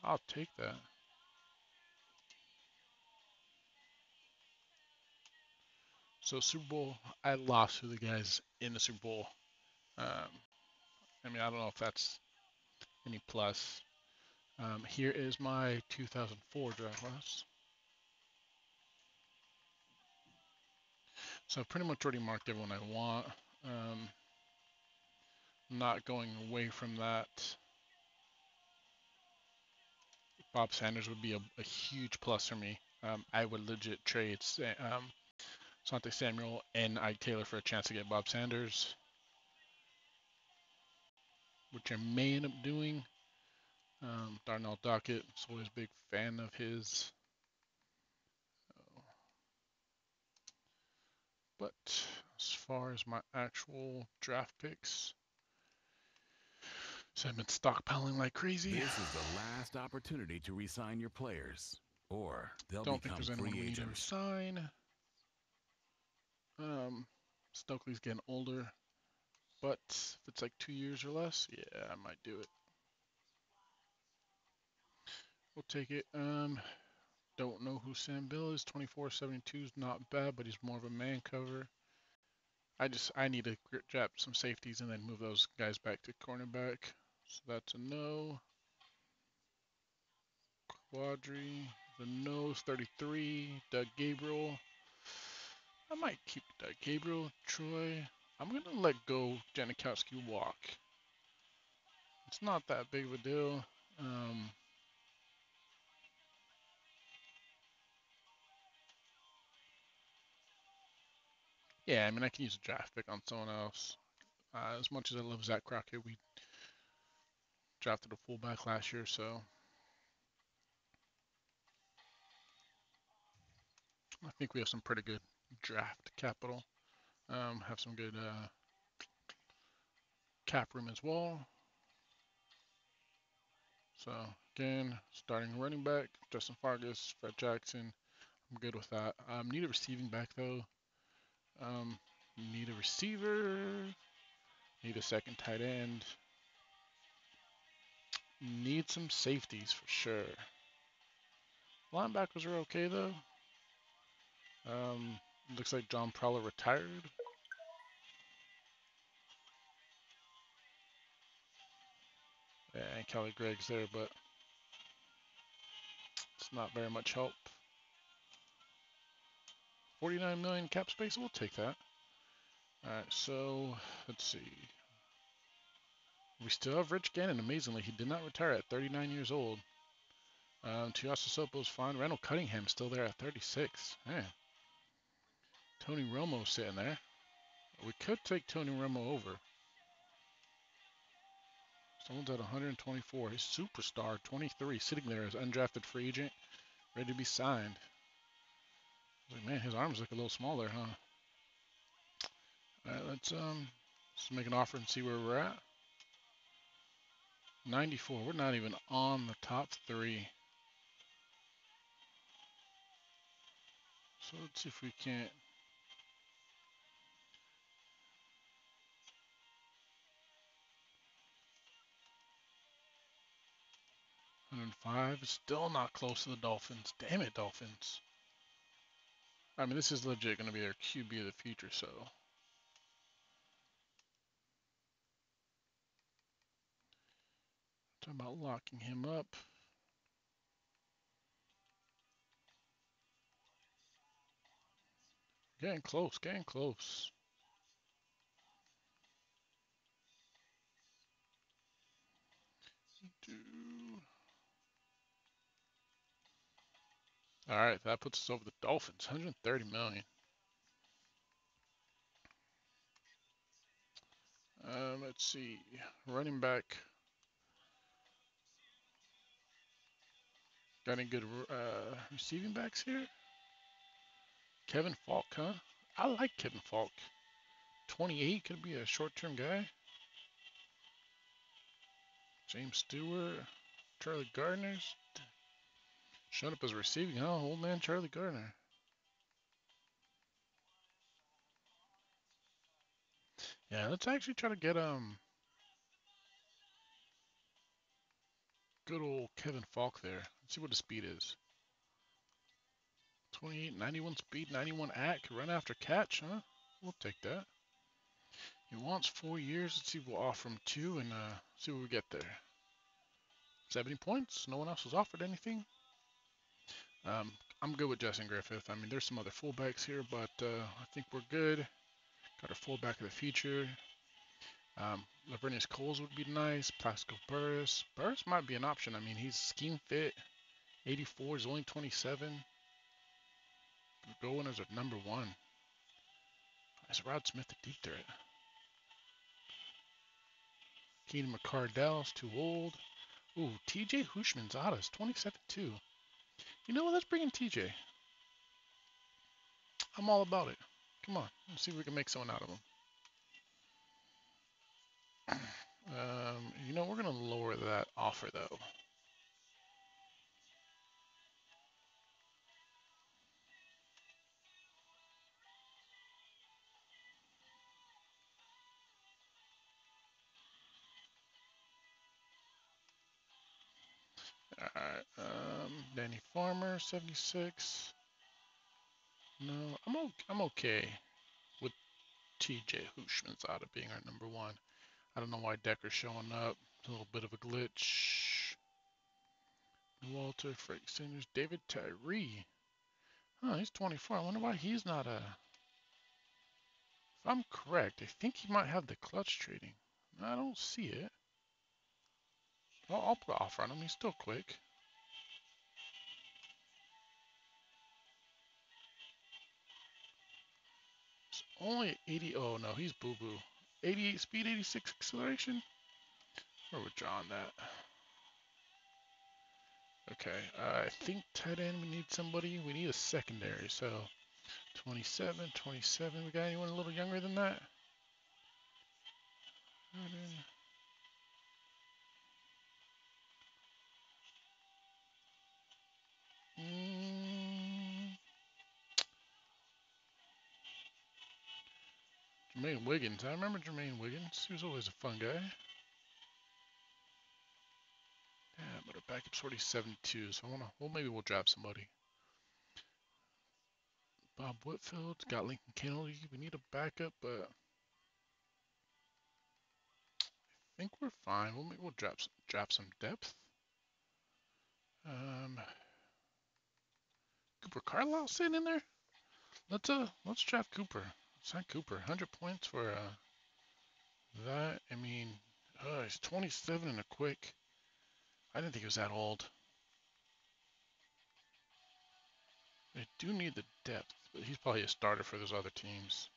I'll take that. So Super Bowl, I lost to the guys in the Super Bowl. I mean, I don't know if that's any plus. Here is my 2004 draft class. So I've pretty much already marked everyone I want. Not going away from that. Bob Sanders would be a huge plus for me. I would legit trade Asante Samuel and Ike Taylor for a chance to get Bob Sanders, which I may end up doing. Darnell Dockett, was always a big fan of his. But as far as my actual draft picks, so I've been stockpiling like crazy. This is the last opportunity to re-sign your players, or they'll Don't think become there's anyone free we need to agents. resign. Stokely's getting older, but if it's like 2 years or less, yeah, I might do it. We'll take it. Don't know who Sam Bill is. 2472 is not bad, but he's more of a man cover. I need to drop some safeties and then move those guys back to cornerback. So that's a no. Quadri, the nose, 33. Doug Gabriel. I might keep Doug Gabriel. Troy. I'm going to let go Janikowski walk. It's not that big of a deal. Yeah, I mean, I can use a draft pick on someone else. As much as I love Zach Crockett, we drafted a fullback last year, so I think we have some pretty good draft capital. Have some good cap room as well. So again, starting running back, Justin Fargas, Fred Jackson. I'm good with that. Need a receiving back though. Need a receiver. Need a second tight end. Need some safeties for sure. Linebackers are okay though. Looks like John Prowler retired. Yeah, and Kelly Gregg's there, but it's not very much help. 49 million cap space, we'll take that. Alright, so let's see. We still have Rich Gannon, amazingly. He did not retire at 39 years old. Tuiasa Sopo's fine. Randall Cunningham's still there at 36. Man. Tony Romo's sitting there. We could take Tony Romo over. Someone's at 124. He's superstar, 23, sitting there as undrafted free agent, ready to be signed. Like, man, his arms look a little smaller, huh? Alright, let's make an offer and see where we're at. 94. We're not even on the top 3. So let's see if we can't. $105 is still not close to the Dolphins. Damn it, Dolphins. I mean, this is legit going to be their QB of the future, so. Talking about locking him up. Getting close, getting close. All right, that puts us over the Dolphins, 130 million. Let's see, running back. Got any good receiving backs here? Kevin Falk, huh? I like Kevin Falk. 28, could be a short-term guy. James Stewart, Charlie Gardner's. Shut up as receiving, huh? Old man Charlie Gardner. Yeah, let's actually try to get good old Kevin Falk there. Let's see what his speed is. 28, 91 speed, 91 act, run after catch, huh? We'll take that. He wants 4 years. Let's see if we'll offer him 2 and see what we get there. 70 points. No one else has offered anything. I'm good with Justin Griffith. I mean, there's some other fullbacks here, but I think we're good. Got our fullback of the future. Lavernius Coles would be nice. Plaxico Burress. Burress might be an option. I mean, he's scheme fit. 84 is only 27. Going as a number 1. Is Rod Smith a deep threat? Keenan McCardell's too old. Ooh, TJ Hushmanzada's 27 too. You know what? Let's bring in TJ. I'm all about it. Come on. Let's see if we can make someone out of him. You know, we're going to lower that offer though. Alright, Danny Farmer, 76. No, I'm okay with TJ Hushmanzada being our number 1. I don't know why Decker's showing up. It's a little bit of a glitch. Walter, Frank Sanders, David Tyree. Oh, he's 24. I wonder why he's not a... If I'm correct, I think he might have the clutch trading. I don't see it. I'll put an offer on him. He's still quick. It's only 80. Oh, no, he's boo-boo. 88 speed, 86 acceleration. We're withdrawing that. Okay, I think tight end, we need somebody. We need a secondary, so 27. We got anyone a little younger than that? Jermaine Wiggins. I remember Jermaine Wiggins. He was always a fun guy. Yeah, but our backup's already 72, so maybe we'll drop somebody. Bob Whitfield's got Lincoln Kennedy. We need a backup, but I think we're fine. We'll drop some depth. Cooper Carlisle sitting in there. Let's draft Cooper. Sign Cooper. 100 points for that. I mean, he's 27 and a quick. I didn't think he was that old. They do need the depth, but he's probably a starter for those other teams.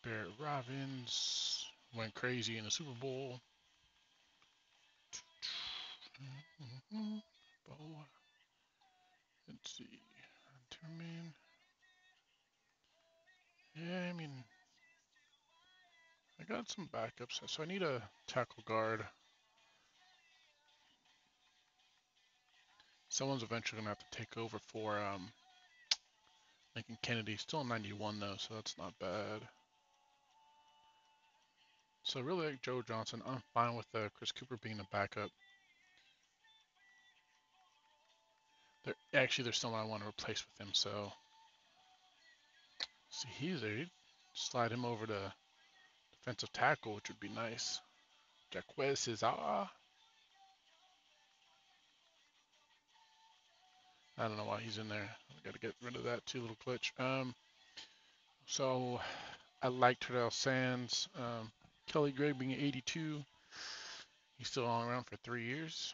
Barrett Robbins went crazy in the Super Bowl. Let's see. Termin. Yeah, I mean, I got some backups, so I need a tackle guard. Someone's eventually gonna have to take over for Lincoln Kennedy. Still 91 though, so that's not bad. So really like Joe Johnson. I'm fine with Chris Cooper being a backup. There's someone I want to replace with him, so see he's there. Slide him over to defensive tackle, which would be nice. Jaquez Cesar. I don't know why he's in there. I gotta get rid of that too, little glitch. So I like Terrell Sands. Kelly Gregg being 82. He's still on around for 3 years.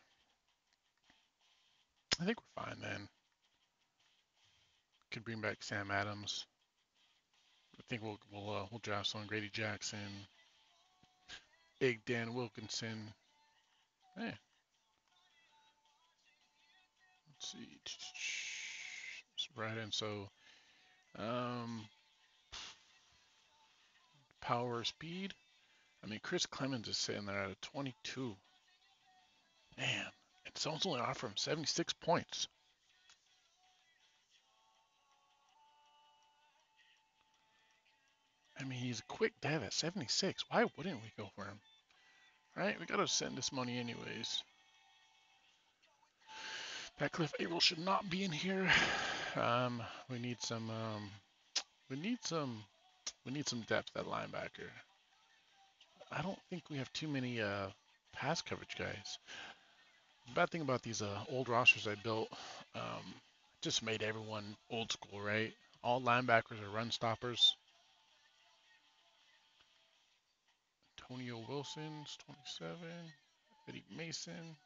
I think we're fine then. Could bring back Sam Adams. I think we'll draft someone. Grady Jackson. Big Dan Wilkinson. Hey. Let's see. Right in. So, power, speed. I mean, Chris Clemens is sitting there at a 22. Man, and someone's only offering him 76 points. I mean, he's a quick dev at 76. Why wouldn't we go for him? Right? We gotta send this money anyways. That Cliff Averill should not be in here. We need some depth at linebacker. I don't think we have too many pass coverage guys. The bad thing about these old rosters I built, Just made everyone old school, right? All linebackers are run stoppers. Antonio Wilson's 27. Eddie Mason.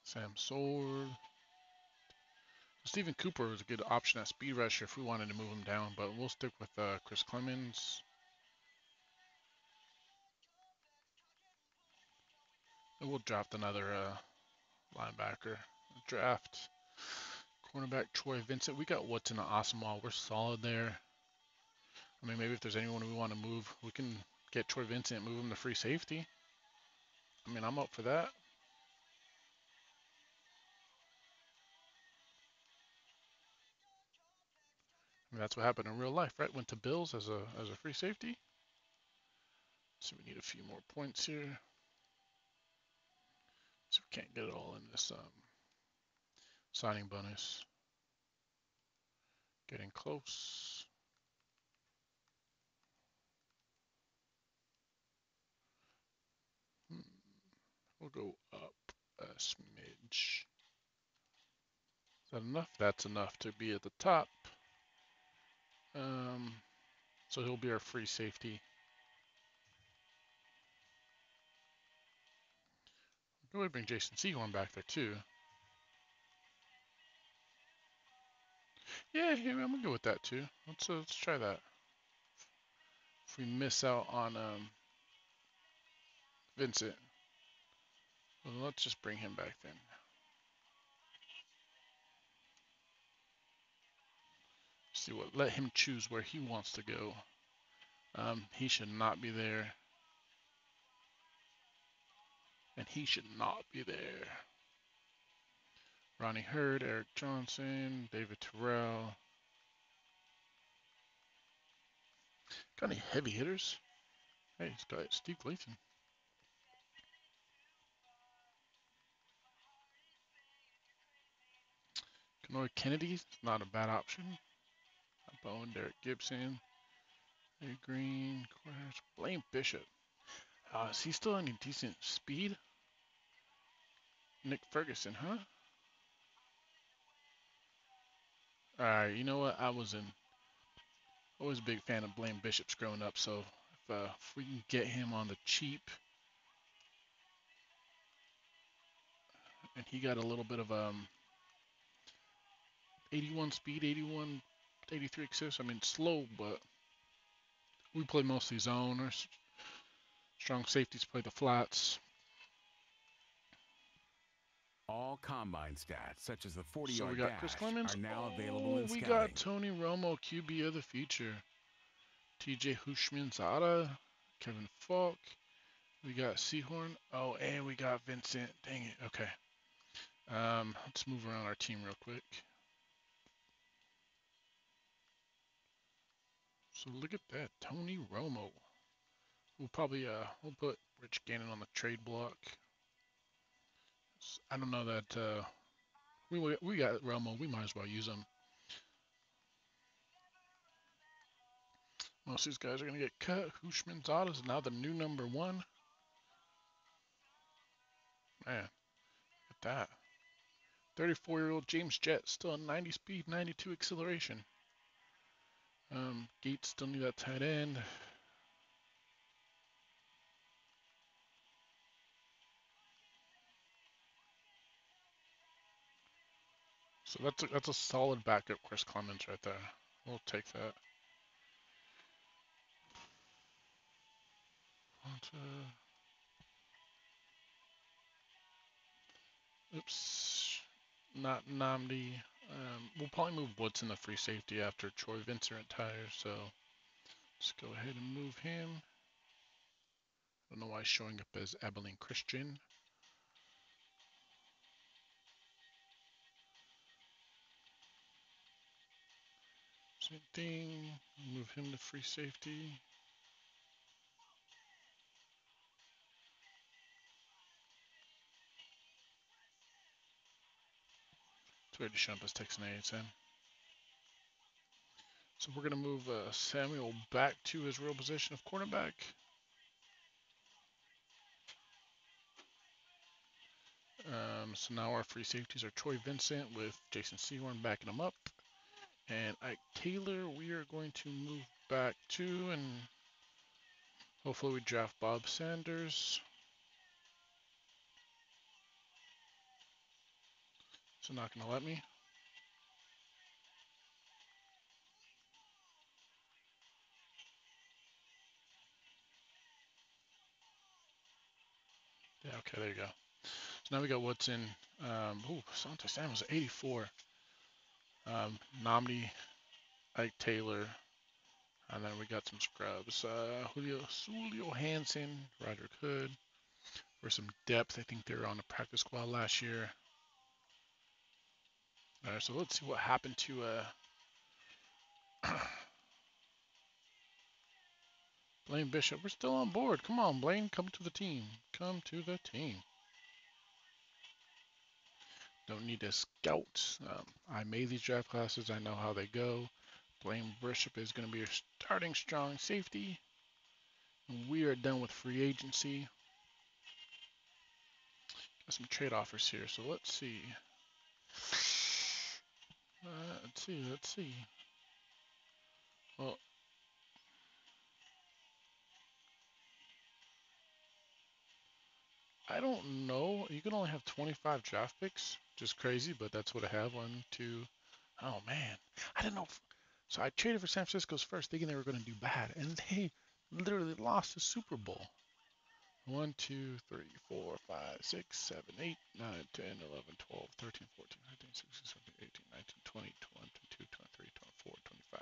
Sam Sword. Stephen Cooper was a good option at speed rusher if we wanted to move him down, but we'll stick with Chris Clemens. And we'll draft another linebacker. Draft cornerback Troy Vincent. We got Woodson and Asamoah. We're solid there. I mean, maybe if there's anyone we want to move, we can get Troy Vincent, move him to free safety. I mean, I'm up for that. I mean, that's what happened in real life, right? Went to Bills as a free safety. So we need a few more points here. So we can't get it all in this signing bonus. Getting close. We'll go up a smidge. Is that enough? That's enough to be at the top. So he'll be our free safety. Go ahead and bring Jason Sehorn back there too. Yeah, I'm gonna go with that too. Let's try that. If we miss out on Vincent, well, let's just bring him back then. See what? Let him choose where he wants to go. He should not be there. And he should not be there. Ronnie Hurd, Eric Johnson, David Terrell. Got any heavy hitters? Hey, he's got Steve Clayton. Kenoy Kennedy's not a bad option. Bowen, Derek Gibson, Ray Green, Blaine Bishop. Is he still any decent speed? Nick Ferguson, huh? Alright, you know what? I was always a big fan of Blaine Bishop's growing up, so if we can get him on the cheap, and he got a little bit of 81 speed, 81, 83 access. I mean, slow, but we play mostly zone. Our strong safeties play the flats. All combine stats, such as the 40-yard So we got Chris Clemens. are now available in We scouting. got Tony Romo, QB of the future. TJ Hushmanzada, Kevin Falk. We got Sehorn. Oh, and we got Vincent. Dang it. Okay. Let's move around our team real quick. So look at that, Tony Romo. We'll probably we'll put Rich Gannon on the trade block. I don't know that we got Romo. We might as well use him. Most of these guys are gonna get cut. Hushmanzada is now the new number 1. Man, look at that. 34-year-old James Jett, still a 90 speed, 92 acceleration. Gates still need that tight end. So that's a solid backup Chris Clemens right there. We'll take that. Oops, not Namdi. We'll probably move Woodson to free safety after Troy Vincent retires, so let's go ahead and move him. I don't know why he's showing up as Abilene Christian. Same thing, move him to free safety. It's ready to show up as Texan A&M. So we're going to move Samuel back to his real position of cornerback. So now our free safeties are Troy Vincent with Jason Sehorn backing him up. And Ike Taylor, we are going to move back to, and hopefully we draft Bob Sanders. It's not going to let me. Yeah, okay, there you go. So now we got what's in. Sante Samuel's 84. Nomdi, Ike Taylor, and then we got some scrubs. Julio Hansen, Roderick Hood. For some depth, I think they were on the practice squad last year. All right, so let's see what happened to Blaine Bishop. We're still on board. Come on, Blaine, come to the team. Come to the team. Don't need a scout. I made these draft classes. I know how they go. Blaine Bishop is going to be your starting strong safety. We are done with free agency. Got some trade offers here, so let's see. Let's see. Well, I don't know. You can only have 25 draft picks. Just crazy, but that's what I have. 1, 2. Oh, man. I didn't know. So I traded for San Francisco's first, thinking they were going to do bad, and they literally lost the Super Bowl. 1, 2, 3, 4, 5, 6, 7, 8, 9, 10, 11, 12, 13, 14, 15, 16, 17, 18, 19, 20, 21, 22, 23, 24, 25.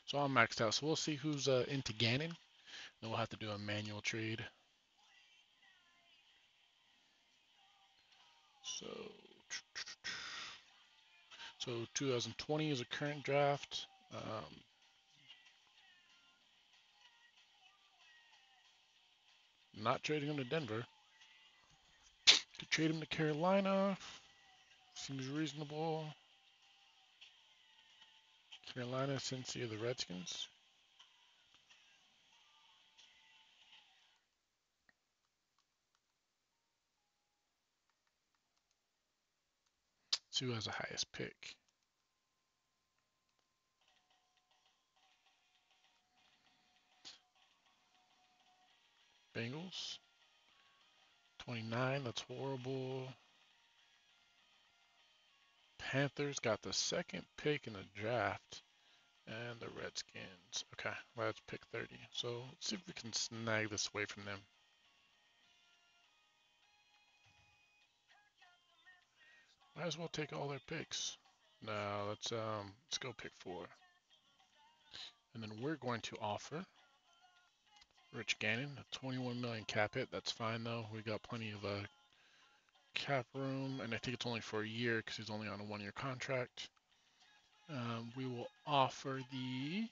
So I'm maxed out. So we'll see who's into Gannon. Then we'll have to do a manual trade. So 2020 is a current draft. Not trading him to Denver. Could trade him to Carolina. Seems reasonable. Carolina, Cincy, or the Redskins. Let's see who has the highest pick. Bengals. 29, that's horrible. Panthers got the second pick in the draft. And the Redskins. Okay, let's pick 30. So let's see if we can snag this away from them. Might as well take all their picks. No, let's go pick 4. And then we're going to offer Rich Gannon a 21 million cap hit. That's fine though. We got plenty of cap room, and I think it's only for a year because he's only on a 1-year contract. We will offer the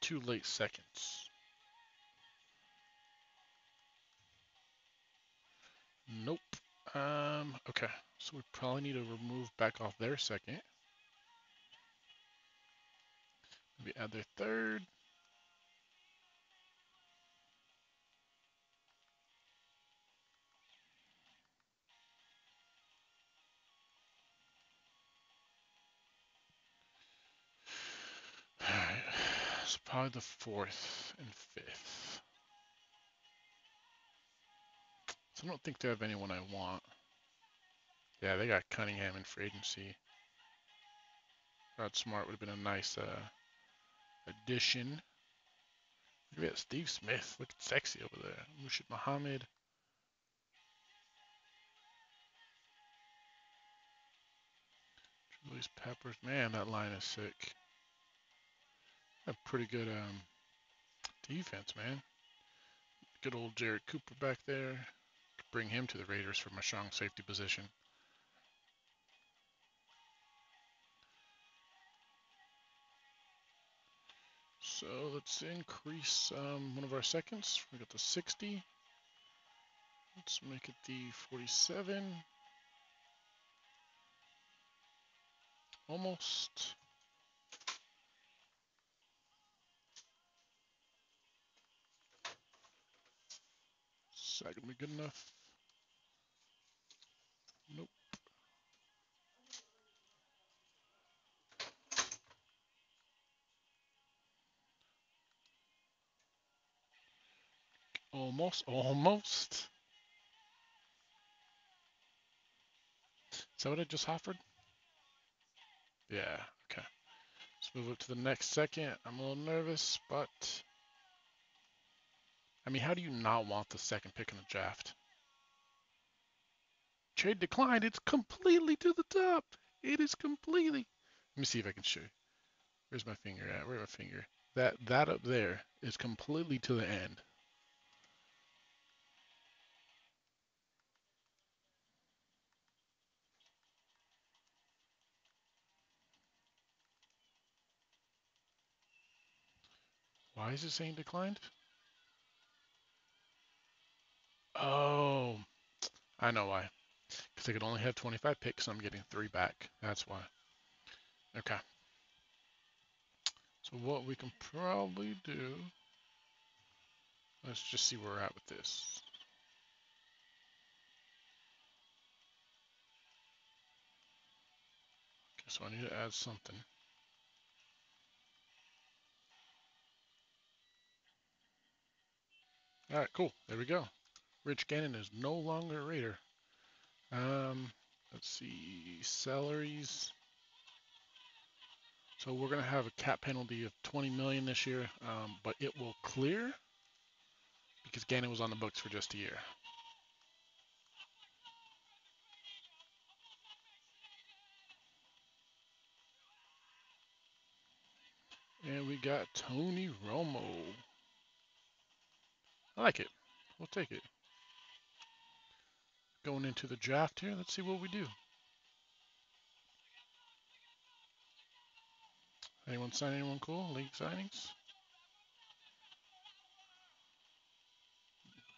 two late seconds. Nope. Okay, so we probably need to remove back off their second. Maybe add their third. Alright, so probably the 4th and 5th. So I don't think they have anyone I want. Yeah, they got Cunningham in free agency. Rod Smart would have been a nice addition. Look at Steve Smith, looking sexy over there. Mushid Muhammad. Julius Peppers. Man, that line is sick. A pretty good defense, man. Good old Jared Cooper back there. Bring him to the Raiders for my strong safety position. So let's increase one of our seconds. We got the 60. Let's make it the 47. Almost. Is that going to be good enough? Nope. Almost. Almost. Is that what I just offered? Yeah, okay. Let's move up to the next second. I'm a little nervous, but... I mean, how do you not want the second pick in the draft? Trade declined. It's completely to the top. It is completely... Let me see if I can show you. Where's my finger at? Where's my finger? That up there is completely to the end. Why is it saying declined? Oh, I know why. Because I could only have 25 picks, so I'm getting 3 back. That's why. Okay. So what we can probably do, let's just see where we're at with this. Okay, so I need to add something. All right, cool. There we go. Rich Gannon is no longer a Raider. Let's see, salaries. So we're gonna have a cap penalty of 20 million this year, but it will clear because Gannon was on the books for just a year. And we got Tony Romo. I like it. We'll take it. Going into the draft here, let's see what we do. Anyone sign anyone cool? League signings?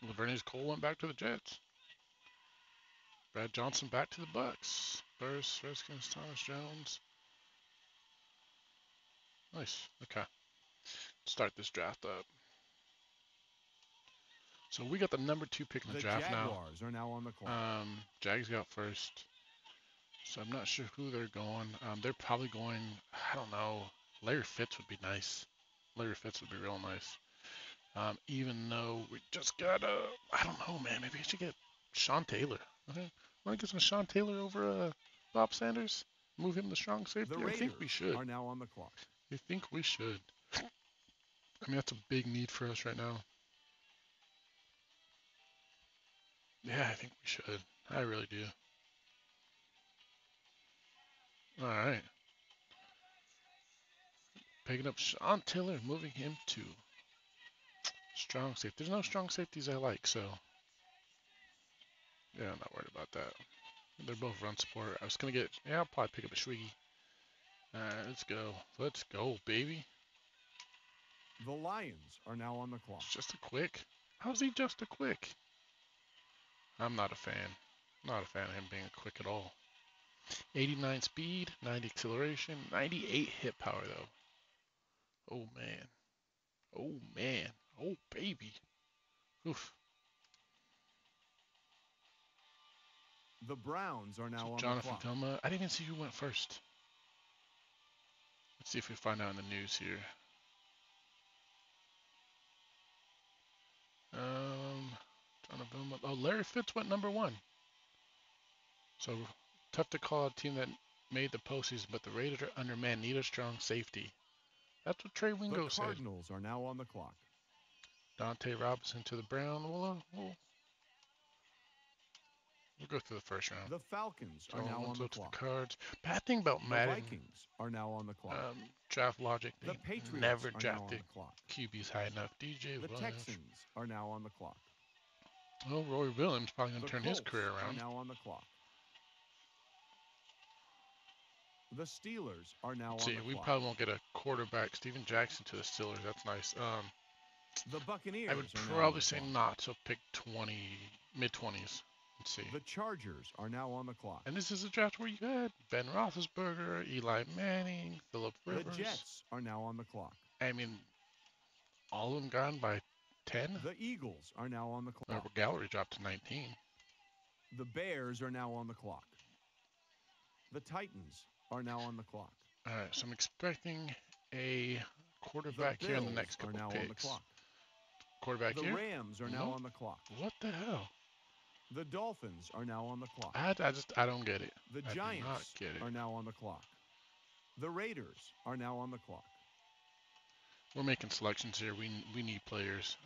Laverne Cole went back to the Jets. Brad Johnson back to the Bucks. Burris, Redskins, Thomas Jones. Nice. Okay. Start this draft up. So we got the number 2 pick in the draft now. The Jaguars are now on the clock. Jags got first. So I'm not sure who they're going. They're probably going, I don't know. Larry Fitz would be nice. Larry Fitz would be real nice. Even though we just got I don't know, man. Maybe I should get Sean Taylor. Okay. Want to get some Sean Taylor over Bob Sanders? Move him to strong safety? The I think we should. are now on the clock. I think we should. I mean, that's a big need for us right now. Yeah, I think we should. I really do. All right. Picking up Sean Taylor, moving him to strong safety. There's no strong safeties I like, so yeah, I'm not worried about that. They're both run support. I was gonna get, yeah, I'll probably pick up a Schwiggy. All right, let's go. Let's go, baby. The Lions are now on the clock. It's just a quick. How's he just a quick? I'm not a fan. Not a fan of him being a quick at all. 89 speed, 90 acceleration, 98 hit power though. Oh man. Oh man. Oh baby. Oof. The Browns are now on Jonathan the clock. Vilma. I didn't even see who went first. Let's see if we find out in the news here. Jonathan Vilma. Oh, Larry Fitz went number 1. So tough to call a team that made the postseason, but the Raiders are undermanned, need a strong safety. That's what Trey Wingo said. The Cardinals are now on the clock. Dante Robinson to the Brown. We'll go through the first round. The Falcons are now on the clock. The Cards. Bad thing about Madden. The Vikings are now on the clock. Draft logic. The They Patriots never are now on drafted the clock. QBs high enough. DJ The Williams. Texans are now on the clock. Well, Roy Williams probably going The to turn his Colts career are around. now on the clock. The Steelers are now Let's see, on the we clock. probably won't get a quarterback. Steven Jackson to the Steelers. That's nice. The Buccaneers I would are now on probably the say clock. not. So pick mid-20s. Let's see. The Chargers are now on the clock. And this is a draft where you had Ben Roethlisberger, Eli Manning, Phillip Rivers. The Jets are now on the clock. I mean, all of them gone by 10. The Eagles are now on the clock. Gallery dropped to 19. The Bears are now on the clock. The Titans are now on the clock. All right, so I'm expecting a quarterback here in the next couple now picks. On the clock. Quarterback here. The Rams are now on the clock. What the hell? The Dolphins are now on the clock. I don't get it. The Giants are now on the clock. The Raiders are now on the clock. We're making selections here. We need players.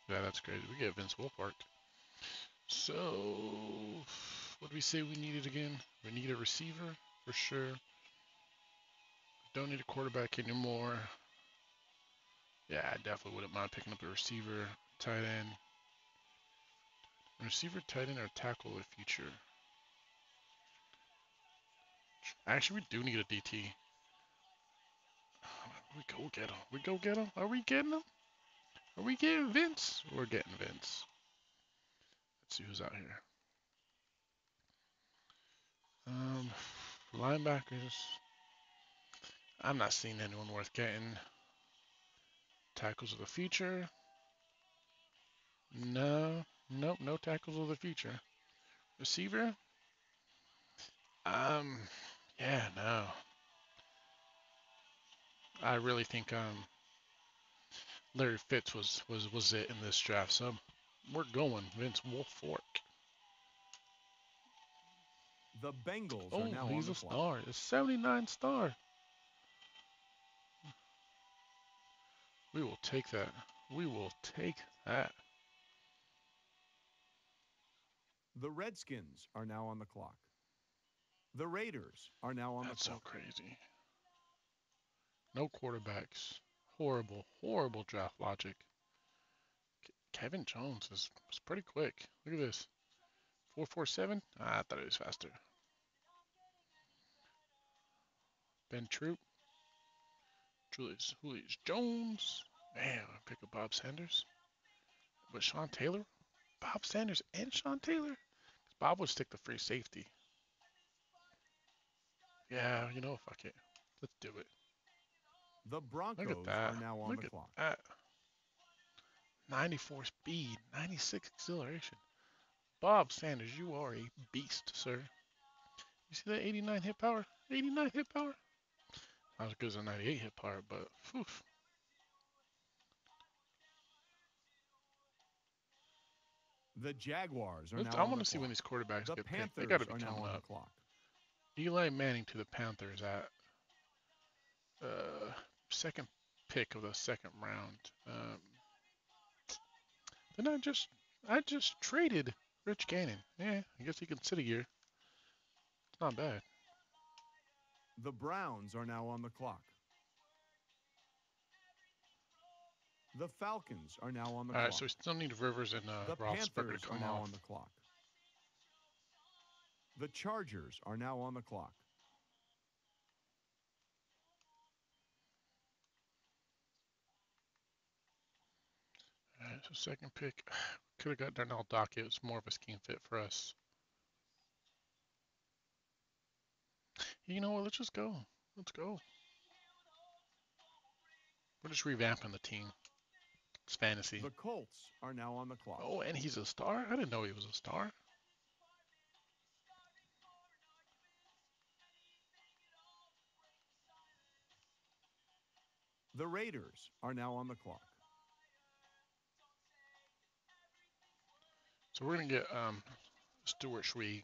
Yeah, that's crazy. We get Vince Wilfork. So, what do we say we needed again? We need a receiver for sure. Don't need a quarterback anymore. Yeah, I definitely wouldn't mind picking up a receiver, tight end. A receiver, tight end, or tackle of the future. Actually, we do need a DT. We go get him. We go get him. Are we getting him? Are we getting Vince? We're getting Vince. Let's see who's out here. Linebackers. I'm not seeing anyone worth getting. Tackles of the future. No. Nope, no tackles of the future. Receiver. Yeah, no. I really think Larry Fitz was it in this draft. So we're going Vince Wilfork. The Bengals are now on the clock. He's a star. A 79 star. We will take that. We will take that. The Redskins are now on the clock. The Raiders are now on the clock. That's so crazy. No quarterbacks. Horrible, horrible draft logic. Kevin Jones is pretty quick. Look at this. 4.47? I thought it was faster. Ben Troop. Julius Jones. Man, I pick up Bob Sanders. But Sean Taylor? Bob Sanders and Sean Taylor? Bob would stick the free safety. Yeah, you know, fuck it. Let's do it. The Broncos are now on the clock. That. 94 speed, 96 acceleration. Bob Sanders, you are a beast, sir. You see that 89 hit power? 89 hit power? Not as good as a 98 hit power, but whew. The Jaguars are now on the clock. I want to see when these quarterbacks get picked. They got to be coming up. Eli Manning to the Panthers at second pick of the second round. Then I just traded Rich Gannon. Yeah, I guess he can sit a year. It's not bad. The Browns are now on the clock. The Falcons are now on the clock. All right, so we still need Rivers and Roethlisberger to come are now off. on the clock. The Chargers are now on the clock. All right, so second pick. Could have got Darnell Dockett. It's more of a scheme fit for us. You know what? Let's just go. Let's go. We're just revamping the team. It's fantasy. The Colts are now on the clock. Oh, and he's a star? I didn't know he was a star. The Raiders are now on the clock. So we're going to get Stuart Schwee.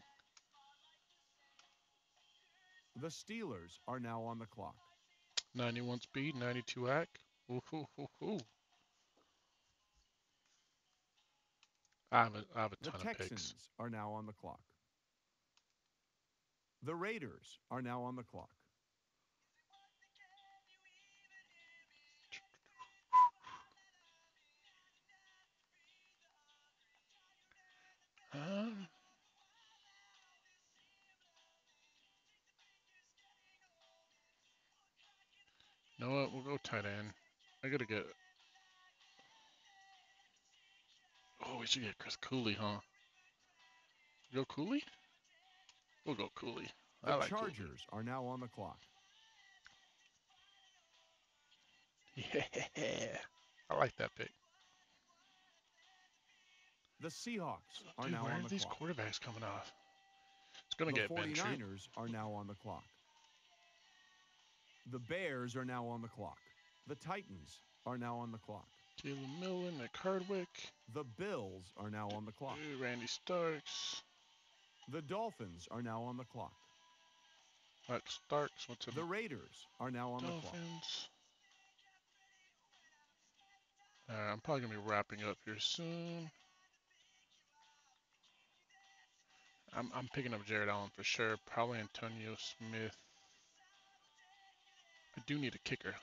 The Steelers are now on the clock. 91 speed, 92 AC. Ooh, ooh, ooh, ooh. I have a ton of picks. The Texans are now on the clock. The Raiders are now on the clock. You know what? We'll go tight end. I gotta get. Oh, we should get Chris Cooley, huh? Go Cooley? We'll go Cooley. I like Chargers Cooley. Are now on the clock. Yeah, I like that pick. Seahawks are Dude, now where on are the these clock. quarterbacks coming off? It's going to The get Ben Troop. 49ers are now on the clock. The Bears are now on the clock. The Titans are now on the clock. Jalen Millen, Nick Hardwick. The Bills are now on the clock. Randy Starks. The Dolphins are now on the clock. Starks. What's up? The Raiders are now on the clock. Dolphins. I'm probably going to be wrapping up here soon. I'm picking up Jared Allen for sure. Probably Antonio Smith. I do need a kicker.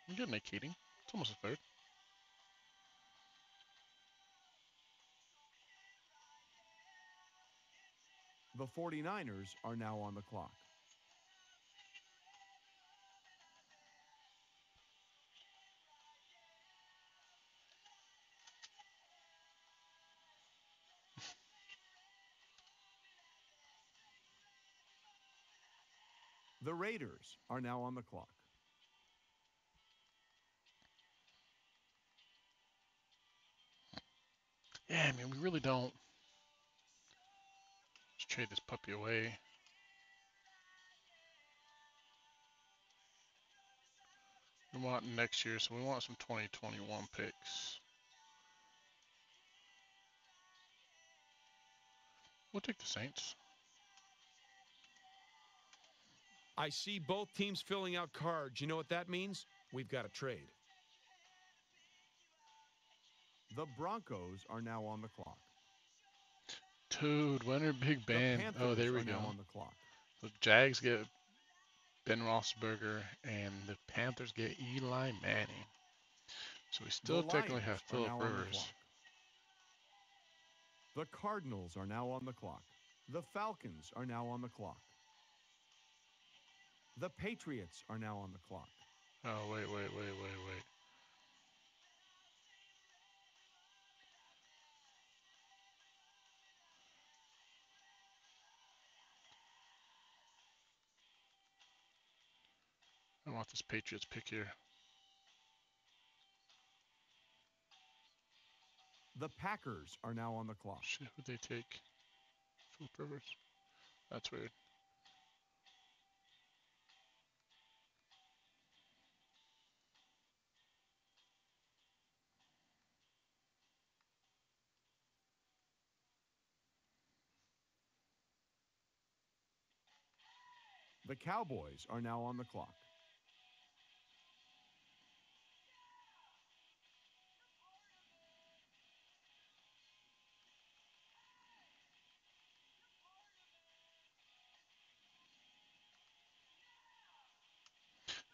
I'm getting a Keating. It's almost a third. The 49ers are now on the clock. The Raiders are now on the clock. Yeah, I mean, we really don't. Let's trade this puppy away. We want next year, so we want some 2021 picks. We'll take the Saints. I see both teams filling out cards. You know what that means? We've got a trade. The Broncos are now on the clock. Dude, when are Big Ben? The Panthers Oh, there we are go. now on the clock. The Jags get Ben Roethlisberger, and the Panthers get Eli Manning. So we still technically have Phillip Rivers. The Cardinals are now on the clock. The Falcons are now on the clock. The Patriots are now on the clock. Oh, wait. I want this Patriots pick here. The Packers are now on the clock. Shit, who'd they take? Phillip Rivers? That's weird. The Cowboys are now on the clock.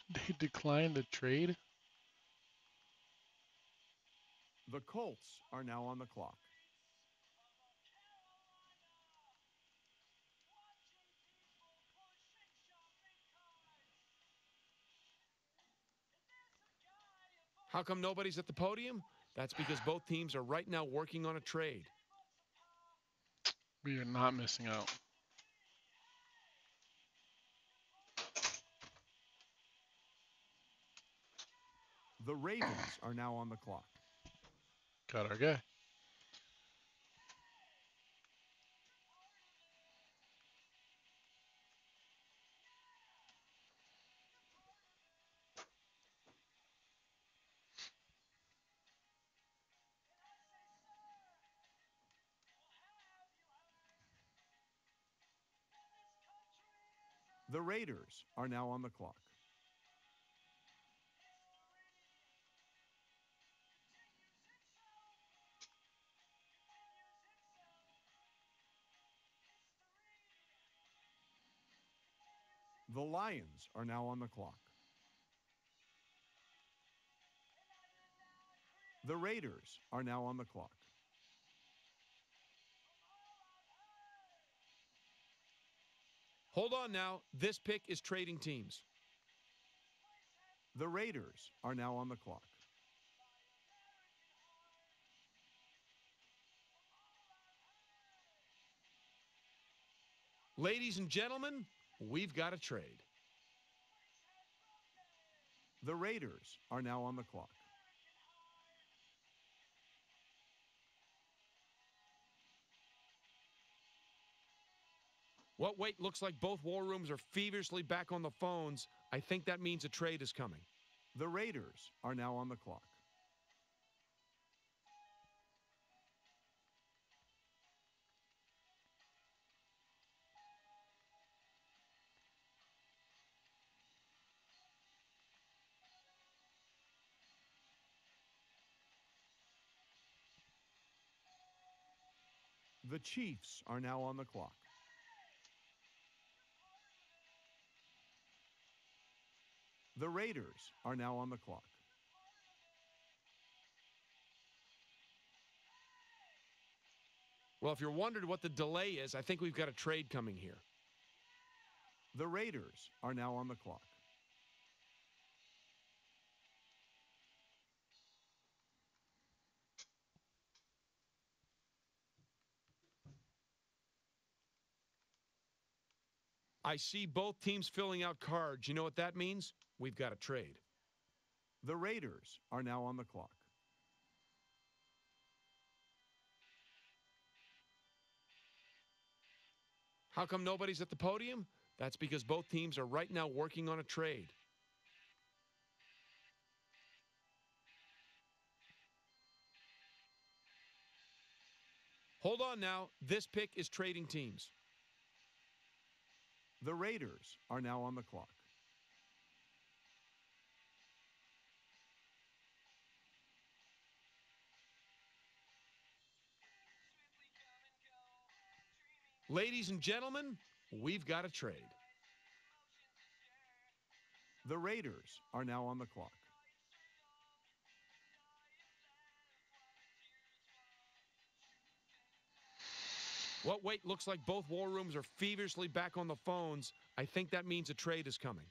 They declined the trade? The Colts are now on the clock. How come nobody's at the podium? That's because both teams are right now working on a trade. We are not missing out. The Ravens are now on the clock. Got our guy. The Raiders are now on the clock. The Lions are now on the clock. The Raiders are now on the clock. Hold on now. This pick is trading teams. The Raiders are now on the clock. Ladies and gentlemen, we've got a trade. The Raiders are now on the clock. Well, wait, looks like both war rooms are feverishly back on the phones. I think that means a trade is coming. The Raiders are now on the clock. The Chiefs are now on the clock. The Raiders are now on the clock. Well, if you're wondering what the delay is, I think we've got a trade coming here. The Raiders are now on the clock. I see both teams filling out cards. You know what that means? We've got a trade. The Raiders are now on the clock. How come nobody's at the podium? That's because both teams are right now working on a trade. Hold on now. This pick is trading teams. The Raiders are now on the clock. Ladies and gentlemen, we've got a trade. The Raiders are now on the clock. Well, wait, looks like both war rooms are feverishly back on the phones. I think that means a trade is coming.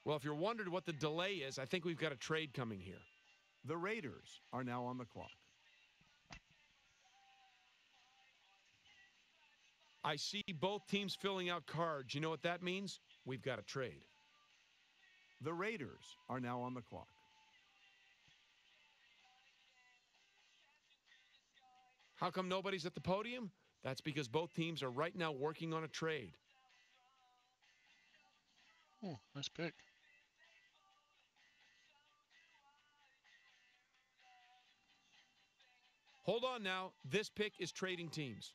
Well, if you're wondering what the delay is, I think we've got a trade coming here. The Raiders are now on the clock. I see both teams filling out cards. You know what that means? We've got a trade. The Raiders are now on the clock. How come nobody's at the podium? That's because both teams are right now working on a trade. Oh, nice pick. Hold on now. This pick is trading teams.